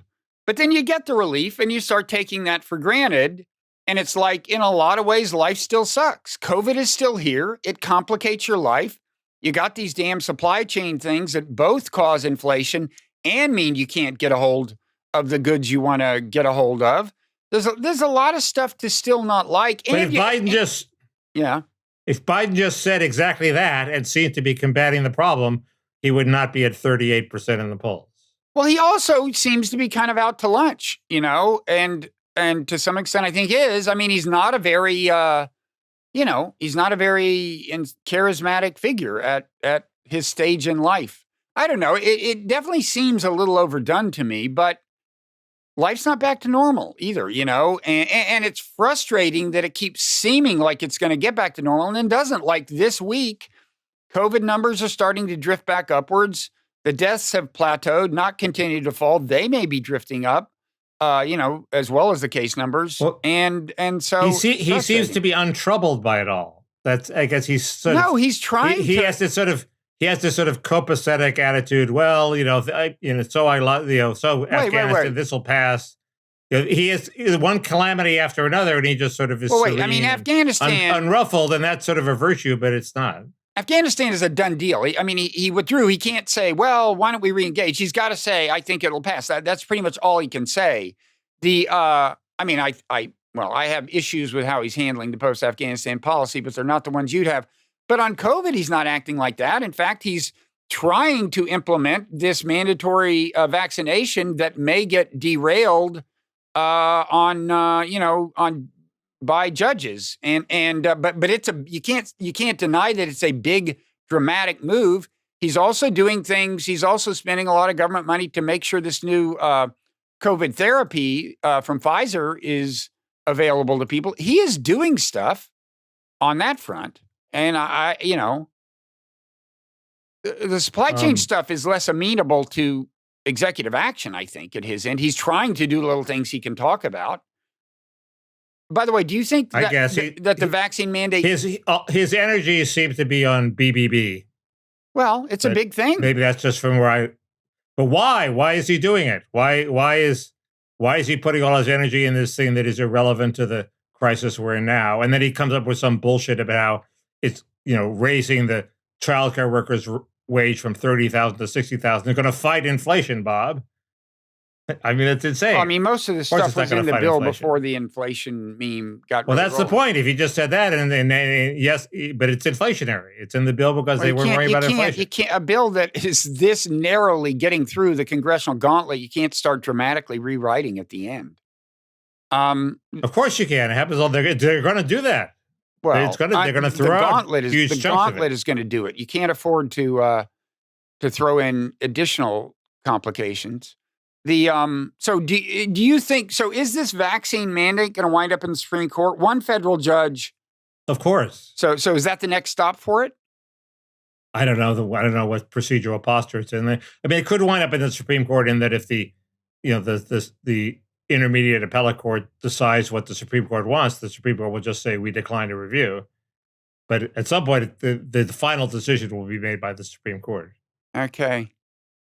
but then you get the relief and you start taking that for granted. And it's like, in a lot of ways, life still sucks. COVID is still here. It complicates your life. You got these damn supply chain things that both cause inflation and mean you can't get a hold of the goods you want to get a hold of. There's a lot of stuff to still not like. But if Biden just said exactly that and seemed to be combating the problem, he would not be at 38% in the polls. Well, he also seems to be kind of out to lunch, and to some extent, I think is. I mean, he's not a very, he's not a very charismatic figure at his stage in life. I don't know. It definitely seems a little overdone to me, but life's not back to normal either, and it's frustrating that it keeps seeming like it's going to get back to normal and then doesn't. Like this week, COVID numbers are starting to drift back upwards. The deaths have plateaued, not continued to fall. They may be drifting up, as well as the case numbers. Well, and so he seems to be untroubled by it all. That's, I guess he's he's trying. He has this sort of copacetic attitude. Well, Afghanistan, this will pass. He is one calamity after another, and he just sort of is. Well, wait, I mean, Afghanistan unruffled, and that's sort of a virtue, but it's not. Afghanistan is a done deal. He withdrew. He can't say, well, why don't we reengage? He's got to say, I think it'll pass. That's pretty much all he can say. I have issues with how he's handling the post-Afghanistan policy, but they're not the ones you'd have. But on COVID, he's not acting like that. In fact, he's trying to implement this mandatory vaccination that may get derailed by judges. But it's you can't deny that it's a big dramatic move. He's also doing things. He's also spending a lot of government money to make sure this new COVID therapy from Pfizer is available to people. He is doing stuff on that front. And the supply chain stuff is less amenable to executive action, I think, at his end. He's trying to do little things he can talk about. By the way, do you think that the vaccine mandate... His energy seems to be on BBB. Well, it's a big thing. Maybe that's just from where But why? Why is he doing it? Why is he putting all his energy in this thing that is irrelevant to the crisis we're in now? And then he comes up with some bullshit about how it's, raising the childcare workers' wage from 30,000 to 60,000. They're going to fight inflation, Bob. I mean, that's insane. Well, I mean, most of the stuff was in the bill before the inflation meme got. Well, really that's the point. If you just said that, and yes, but it's inflationary. It's in the bill because they weren't worried about inflation. You can't, a bill that is this narrowly getting through the congressional gauntlet, you can't start dramatically rewriting at the end. Of course you can. It happens all. They're going to do that. Well, they're going to throw out huge chunks of it. The gauntlet is going to do it. You can't afford to throw in additional complications. So do you think, so is this vaccine mandate going to wind up in the Supreme Court? One federal judge. Of course. So is that the next stop for it? I don't know. I don't know what procedural posture it's in there. I mean, it could wind up in the Supreme Court in that if the intermediate appellate court decides what the Supreme Court wants, the Supreme Court will just say, we decline to review. But at some point, the final decision will be made by the Supreme Court. Okay.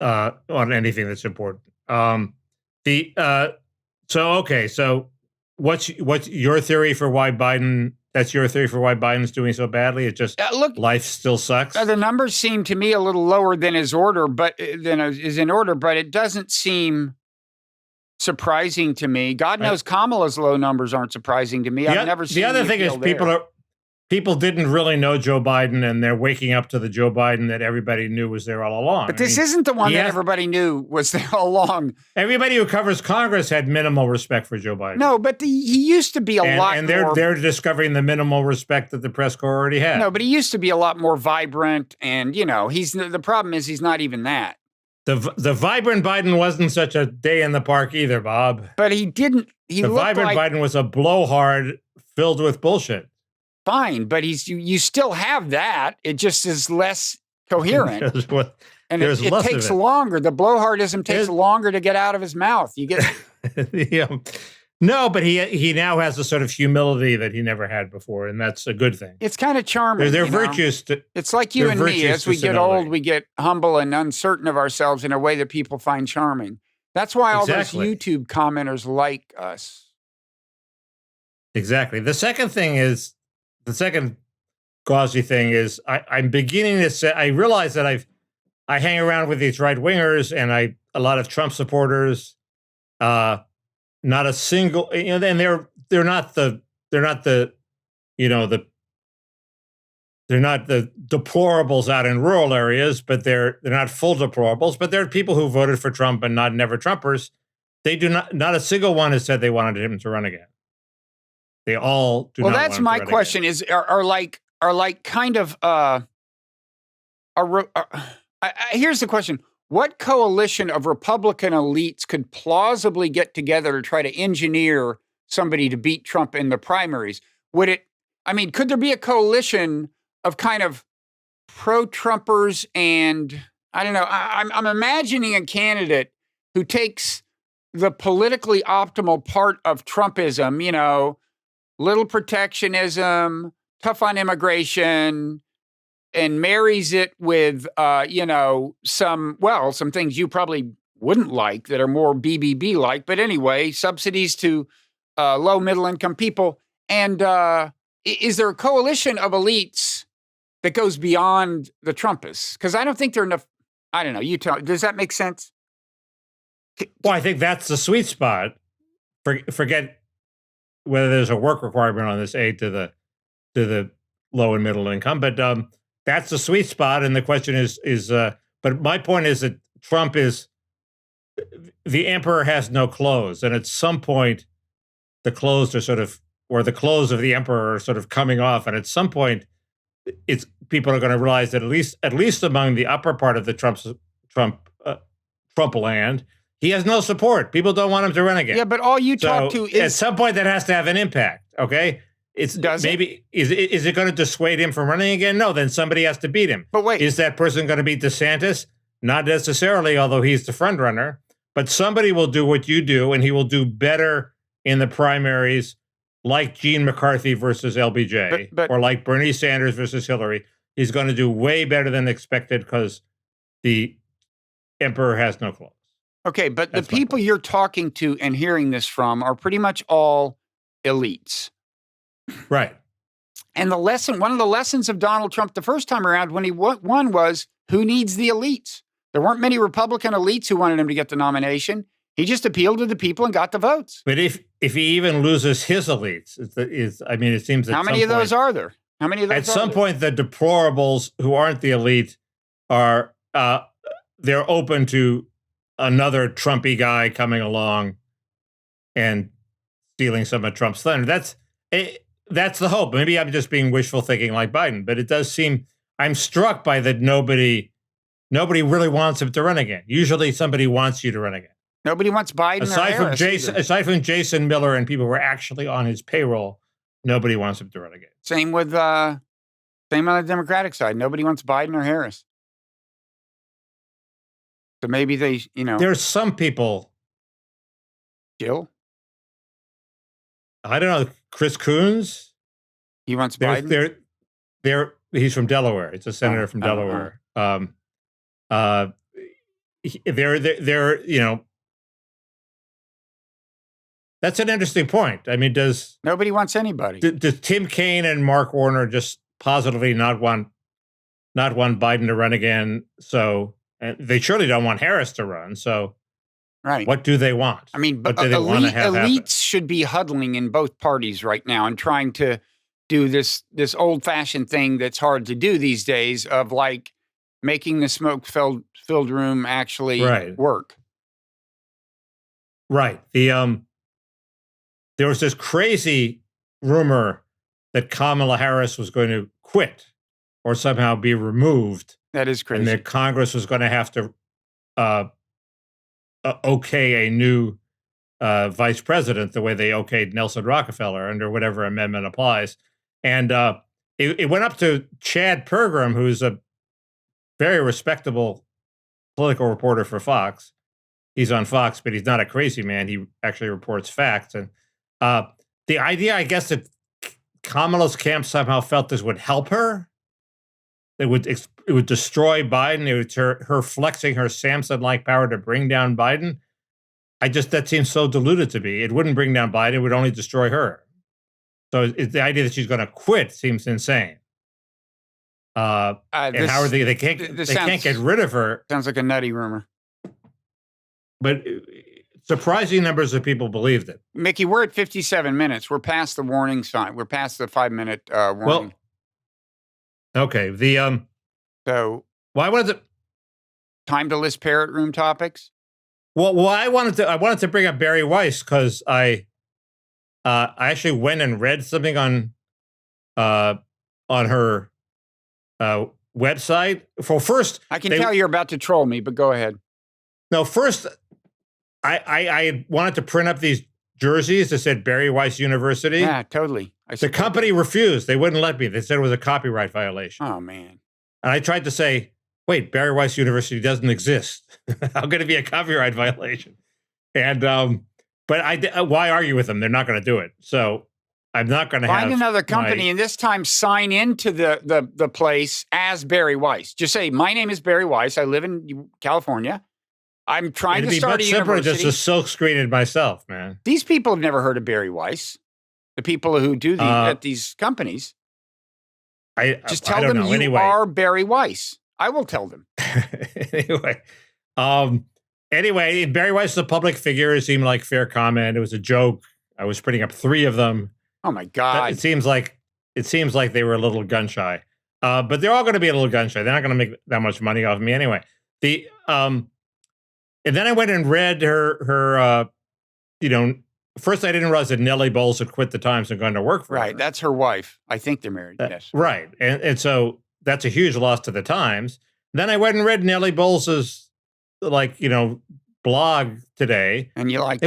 On anything that's important. So what's your theory for why Biden? That's your theory for why Biden's doing so badly. It's just life still sucks. The numbers seem to me a little lower than is in order, but it doesn't seem surprising to me. God knows Kamala's low numbers aren't surprising to me. I've never seen the other thing is people didn't really know Joe Biden, and they're waking up to the Joe Biden that everybody knew was there all along. But this isn't the one that everybody knew was there all along. Everybody who covers Congress had minimal respect for Joe Biden. No, but he used to be a lot and more. They're discovering the minimal respect that the press corps already had. No, but he used to be a lot more vibrant, and the problem is he's not even that. The vibrant Biden wasn't such a day in the park either, Bob. But he didn't. The vibrant Biden was a blowhard filled with bullshit. Fine, but you still have that. It just is less coherent. And it takes longer. The blowhardism takes longer to get out of his mouth. You get No, but he now has a sort of humility that he never had before, and that's a good thing. It's kind of charming. They're virtues to. It's like you and me. As we get old, we get humble and uncertain of ourselves in a way that people find charming. That's why all those YouTube commenters like us. Exactly. The second gauzy thing is I'm beginning to say, I realize that I hang around with these right wingers and a lot of Trump supporters, not a single, and they're not the deplorables out in rural areas, but they're not full deplorables, but they're people who voted for Trump and not never Trumpers. They do not a single one has said they wanted him to run again. They all do. Well, that's my question: is are like kind of here's the question: what coalition of Republican elites could plausibly get together to try to engineer somebody to beat Trump in the primaries? Could there be a coalition of kind of pro-Trumpers and I don't know? I'm imagining a candidate who takes the politically optimal part of Trumpism, little protectionism, tough on immigration, and marries it with, some things you probably wouldn't like that are more BBB-like. But anyway, subsidies to low, middle-income people. And is there a coalition of elites that goes beyond the Trumpists? Because I don't think there are enough. I don't know. You tell. Does that make sense? Well, I think that's the sweet spot. Forget whether there's a work requirement on this aid to the low and middle income, but that's the sweet spot. And the question is, but my point is that Trump is the emperor has no clothes, and at some point, the clothes the clothes of the emperor are sort of coming off, and at some point, people are going to realize that at least among the upper part of the Trump land. He has no support. People don't want him to run again. Yeah, but all you talk to is... At some point, that has to have an impact, okay? Is it going to dissuade him from running again? No, then somebody has to beat him. But wait. Is that person going to beat DeSantis? Not necessarily, although he's the front runner. But somebody will do what you do, and he will do better in the primaries, like Gene McCarthy versus LBJ, or like Bernie Sanders versus Hillary. He's going to do way better than expected because the emperor has no clothes. Okay, but the people you're talking to and hearing this from are pretty much all elites. Right. And one of the lessons of Donald Trump the first time around when he won was, who needs the elites? There weren't many Republican elites who wanted him to get the nomination. He just appealed to the people and got the votes. But if he even loses his elites, it seems that how many of those are there? How many of those? At some point, the deplorables who aren't the elite are they're open to another Trumpy guy coming along and stealing some of Trump's thunder. That's the hope. Maybe I'm just being wishful thinking like Biden, but it does seem I'm struck by that nobody really wants him to run again. Usually, somebody wants you to run again. Nobody wants Biden. Aside from Jason Miller and people who are actually on his payroll, nobody wants him to run again. Same on the Democratic side. Nobody wants Biden or Harris. So maybe there's some people. Jill? I don't know. Chris Coons? He wants Biden? He's from Delaware. It's a senator from Delaware. That's an interesting point. I mean, nobody wants anybody? Does Tim Kaine and Mark Warner just positively not want Biden to run again? So, and they surely don't want Harris to run. So, right. What do they want? I mean, but elites should be huddling in both parties right now and trying to do this old-fashioned thing that's hard to do these days of like making the smoke-filled room actually work. Right. There was this crazy rumor that Kamala Harris was going to quit or somehow be removed. That is crazy. And that Congress was going to have to okay a new vice president the way they okayed Nelson Rockefeller under whatever amendment applies. And it went up to Chad Pergram, who's a very respectable political reporter for Fox. He's on Fox, but he's not a crazy man. He actually reports facts. And the idea, I guess, that Kamala's camp somehow felt this would help her. It would destroy Biden. It would her flexing her Samson-like power to bring down Biden. That seems so diluted to me. It wouldn't bring down Biden. It would only destroy her. So the idea that she's going to quit seems insane. And how are they can't get rid of her. Sounds like a nutty rumor. But surprising numbers of people believed it. Mickey, we're at 57 minutes. We're past the warning sign. We're past the 5-minute warning. Well, okay. So why was it time to list Parrot Room topics? Well, I wanted to bring up Bari Weiss because I actually went and read something on her website. First, I can tell you're about to troll me, but go ahead. No, first, I wanted to print up these jerseys that said Bari Weiss University. Yeah, totally. The company refused. They wouldn't let me. They said it was a copyright violation. Oh, man. And I tried to say, wait, Bari Weiss University doesn't exist. How could it be a copyright violation? And but why argue with them? They're not going to do it. So I'm not going to find another company and this time sign into the place as Bari Weiss. Just say, my name is Bari Weiss. I live in California. I'm trying to start a university. Just to silk screen it myself, man. These people have never heard of Bari Weiss. The people who do at these companies. Just tell them you are Bari Weiss. I will tell them. Anyway, Bari Weiss is a public figure. It seemed like fair comment. It was a joke. I was putting up 3 of them. Oh my God! It seems like they were a little gun shy, but they're all going to be a little gun shy. They're not going to make that much money off of me anyway. And then I went and read her. First I didn't realize that Nellie Bowles had quit the Times and gone to work for her. Right, that's her wife. I think they're married. Yes, right, and so that's a huge loss to the Times. Then I went and read Nellie Bowles's blog today, and you liked it?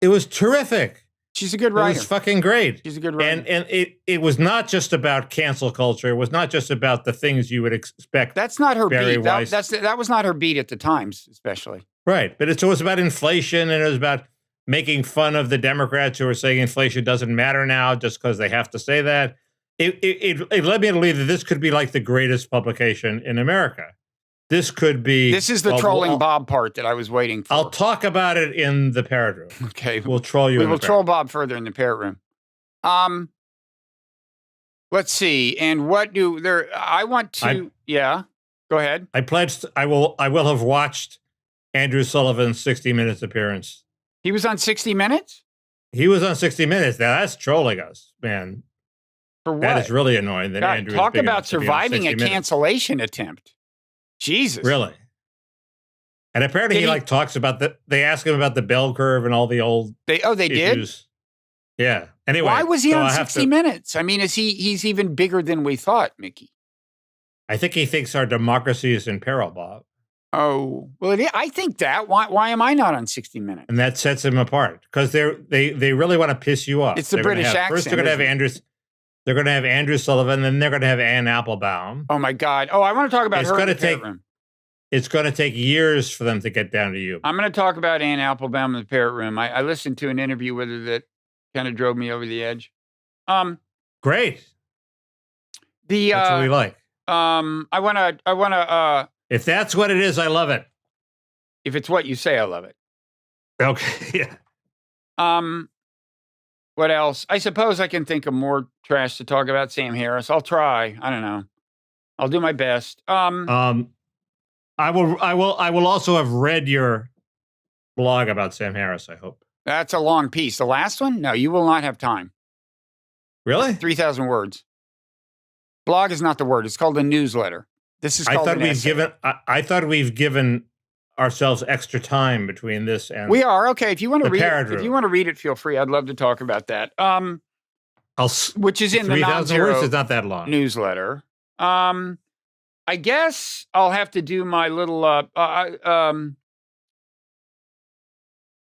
It was terrific. She's a good writer. It was fucking great. She's a good writer. And it was not just about cancel culture. It was not just about the things you would expect. That's not her Bari beat. That was not her beat at the Times, especially. Right. But it was about inflation, and it was about making fun of the Democrats who are saying inflation doesn't matter now just because they have to say that. It led me to believe that this could be like the greatest publication in America. This could be... This is the trolling Bob part that I was waiting for. I'll talk about it in the Parrot Room. Okay. We'll troll you. We will troll Bob further in the Parrot Room. Let's see. And what do there? I want to. Yeah. Go ahead. I pledged. I will have watched Andrew Sullivan's 60 Minutes appearance. He was on 60 Minutes. He was on 60 Minutes. Now that's trolling us, man. For what? That is really annoying. That God, Andrew talk is big about enough to be on surviving 60 a Minutes. cancellation attempt. Jesus. Really? And apparently he talks about they ask him about the bell curve and all the old they issues. Did? Yeah. Anyway. Why was he on 60 Minutes? I mean, he's even bigger than we thought, Mickey. I think he thinks our democracy is in peril, Bob. Oh, well, I think that. Why am I not on 60 Minutes? And that sets him apart because they really want to piss you off. It's the British accent. First, they're going to have Andrews. They're going to have Andrew Sullivan, then they're going to have Ann Applebaum. Oh my God! Oh, I want to talk about her in the Parrot Room. It's going to take years for them to get down to you. I'm going to talk about Ann Applebaum in the Parrot Room. I listened to an interview with her that kind of drove me over the edge. Great. That's what we like. I want to. If that's what it is, I love it. If it's what you say, I love it. Okay. Yeah. What else? I suppose I can think of more trash to talk about. Sam Harris. I'll try. I don't know. I'll do my best. I will also have read your blog about Sam Harris, I hope. That's a long piece. The last one? No, you will not have time. Really? 3,000 words. Blog is not the word. It's called a newsletter. This is called I thought we've given ourselves extra time between this and we are. Okay, if you want to read it, Room. if you want to read it, feel free. I'd love to talk about that. Which is in the 3,000 words Nonzero is not that long. Newsletter. I guess I'll have to do my little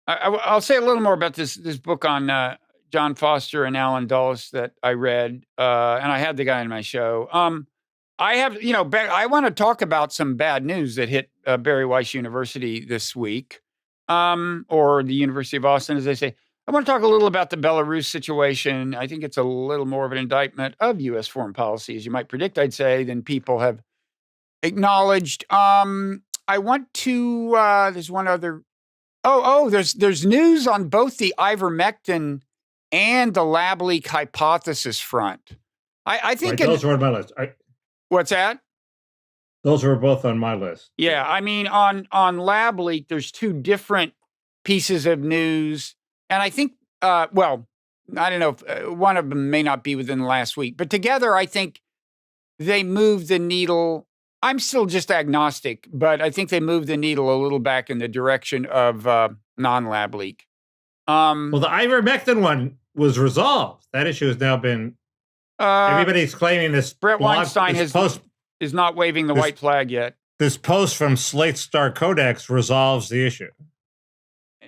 I'll say a little more about this book on John Foster and Alan Dulles that I read, and I had the guy in my show. I have, I want to talk about some bad news that hit Bari Weiss University this week, or the University of Austin, as they say. I want to talk a little about the Belarus situation. I think it's a little more of an indictment of U.S. foreign policy, as you might predict, I'd say, than people have acknowledged. I want to, there's one other. There's news on both the ivermectin and the lab leak hypothesis front. I think those were on my list. What's that? Those were both on my list. Yeah, I mean, on lab leak, there's two different pieces of news, and I think, I don't know if one of them may not be within the last week, but together, I think they moved the needle. I'm still just agnostic, but I think they moved the needle a little back in the direction of non-lab leak. Well, the ivermectin one was resolved. That issue has now been. Everybody's claiming this. Brett Weinstein is not waving the white flag yet. This post from Slate Star Codex resolves the issue.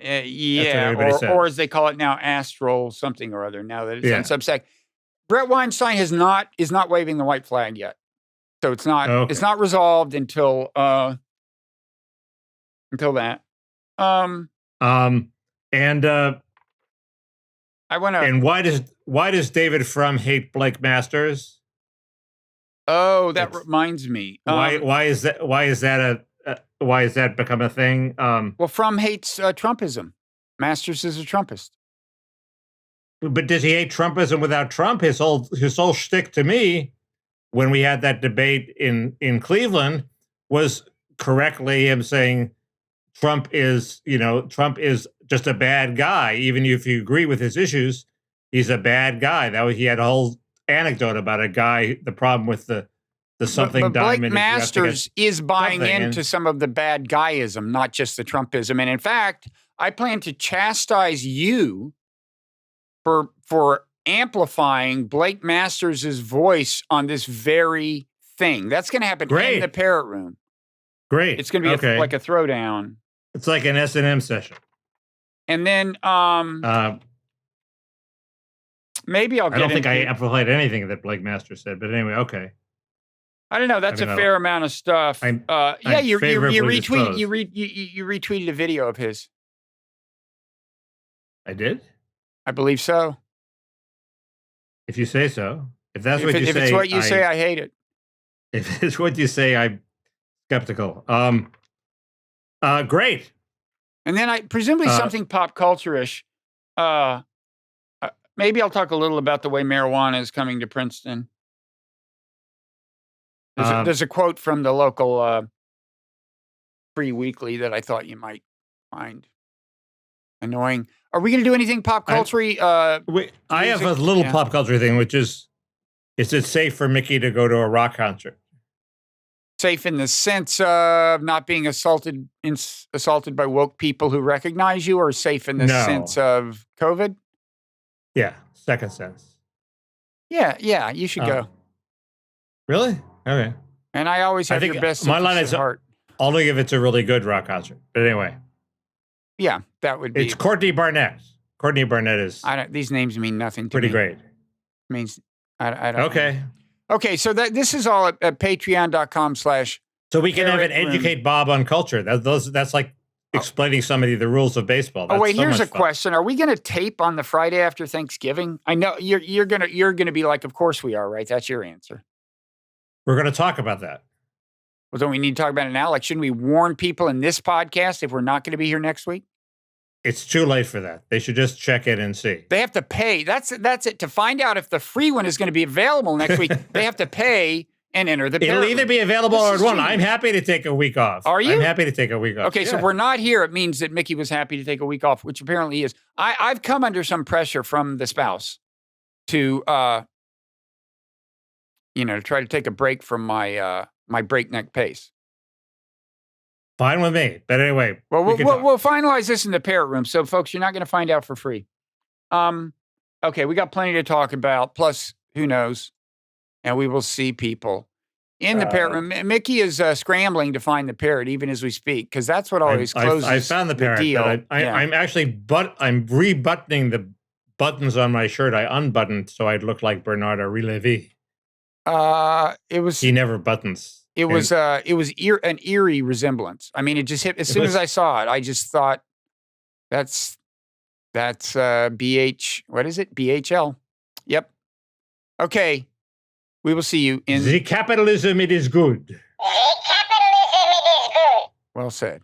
Yeah, or as they call it now, astral something or other. Now that it's on Substack, Brett Weinstein is not waving the white flag yet. So it's not It's not resolved until that. I want to. And why does David Frum hate Blake Masters? Oh, that reminds me. Why is that become a thing? Well, Frum hates Trumpism. Masters is a Trumpist. But does he hate Trumpism without Trump? His whole shtick to me, when we had that debate in Cleveland, was correctly him saying Trump is just a bad guy. Even if you agree with his issues, he's a bad guy. He had a whole anecdote about a guy, the problem with the something but diamond. Blake Masters is buying into some of the bad guyism, not just the Trumpism. And in fact, I plan to chastise you for amplifying Blake Masters' voice on this very thing. That's going to happen in the Parrot Room. Great. It's going to be like a throwdown. It's like an S&M session. And then maybe I'll get I don't think I amplified anything that Blake Masters said, but anyway, okay. I don't know. That's a fair amount of stuff. You retweeted a video of his. I did? I believe so. If you say so. If it's what you say, I hate it. If it's what you say, I'm skeptical. Great. And then presumably something pop culture-ish. Maybe I'll talk a little about the way marijuana is coming to Princeton. There's a quote from the local Free Weekly that I thought you might find annoying. Are we going to do anything pop culture? I have a little pop culture thing, which is it safe for Mickey to go to a rock concert? Safe in the sense of not being assaulted by woke people who recognize you, or safe in the sense of COVID? Yeah, second sense. Yeah, you should go. Really? Okay. And I always have your best my line is heart. Only if it's a really good rock concert. But anyway. Yeah, that would be. It's Courtney Barnett. Courtney Barnett is. These names mean nothing to me. Pretty great. Means I don't. Okay. Know. Okay, so this is all at patreon.com/ So we can have an Educate Bob on culture. That's like explaining somebody the rules of baseball. That's wait, here's a question. Are we going to tape on the Friday after Thanksgiving? I know you're gonna be like, of course we are, right? That's your answer. We're going to talk about that. Well, don't we need to talk about it now? Like, shouldn't we warn people in this podcast if we're not going to be here next week? It's too late for that. They should just check it and see. They have to pay. That's it. To find out if the free one is going to be available next week, they have to pay and enter the. It'll either be available or it won't. I'm happy to take a week off. Are you? I'm happy to take a week off. Okay, so if we're not here, it means that Mickey was happy to take a week off, which apparently he is. I've come under some pressure from the spouse to, to try to take a break from my my breakneck pace. Fine with me. But anyway, we'll finalize this in the Parrot Room. So, folks, you're not going to find out for free. Okay, we got plenty to talk about. Plus, who knows? And we will see people in the Parrot Room. Mickey is scrambling to find the parrot even as we speak, because that's what always closes I found the parrot. Deal. But I'm actually I'm rebuttoning the buttons on my shirt. I unbuttoned so I'd look like Bernard-Henri Lévy. He never buttons. It was an eerie resemblance. I mean, it just hit as soon as I saw it. I just thought that's BH. What is it? BHL. Yep. Okay. We will see you in the capitalism. It is good. Well said.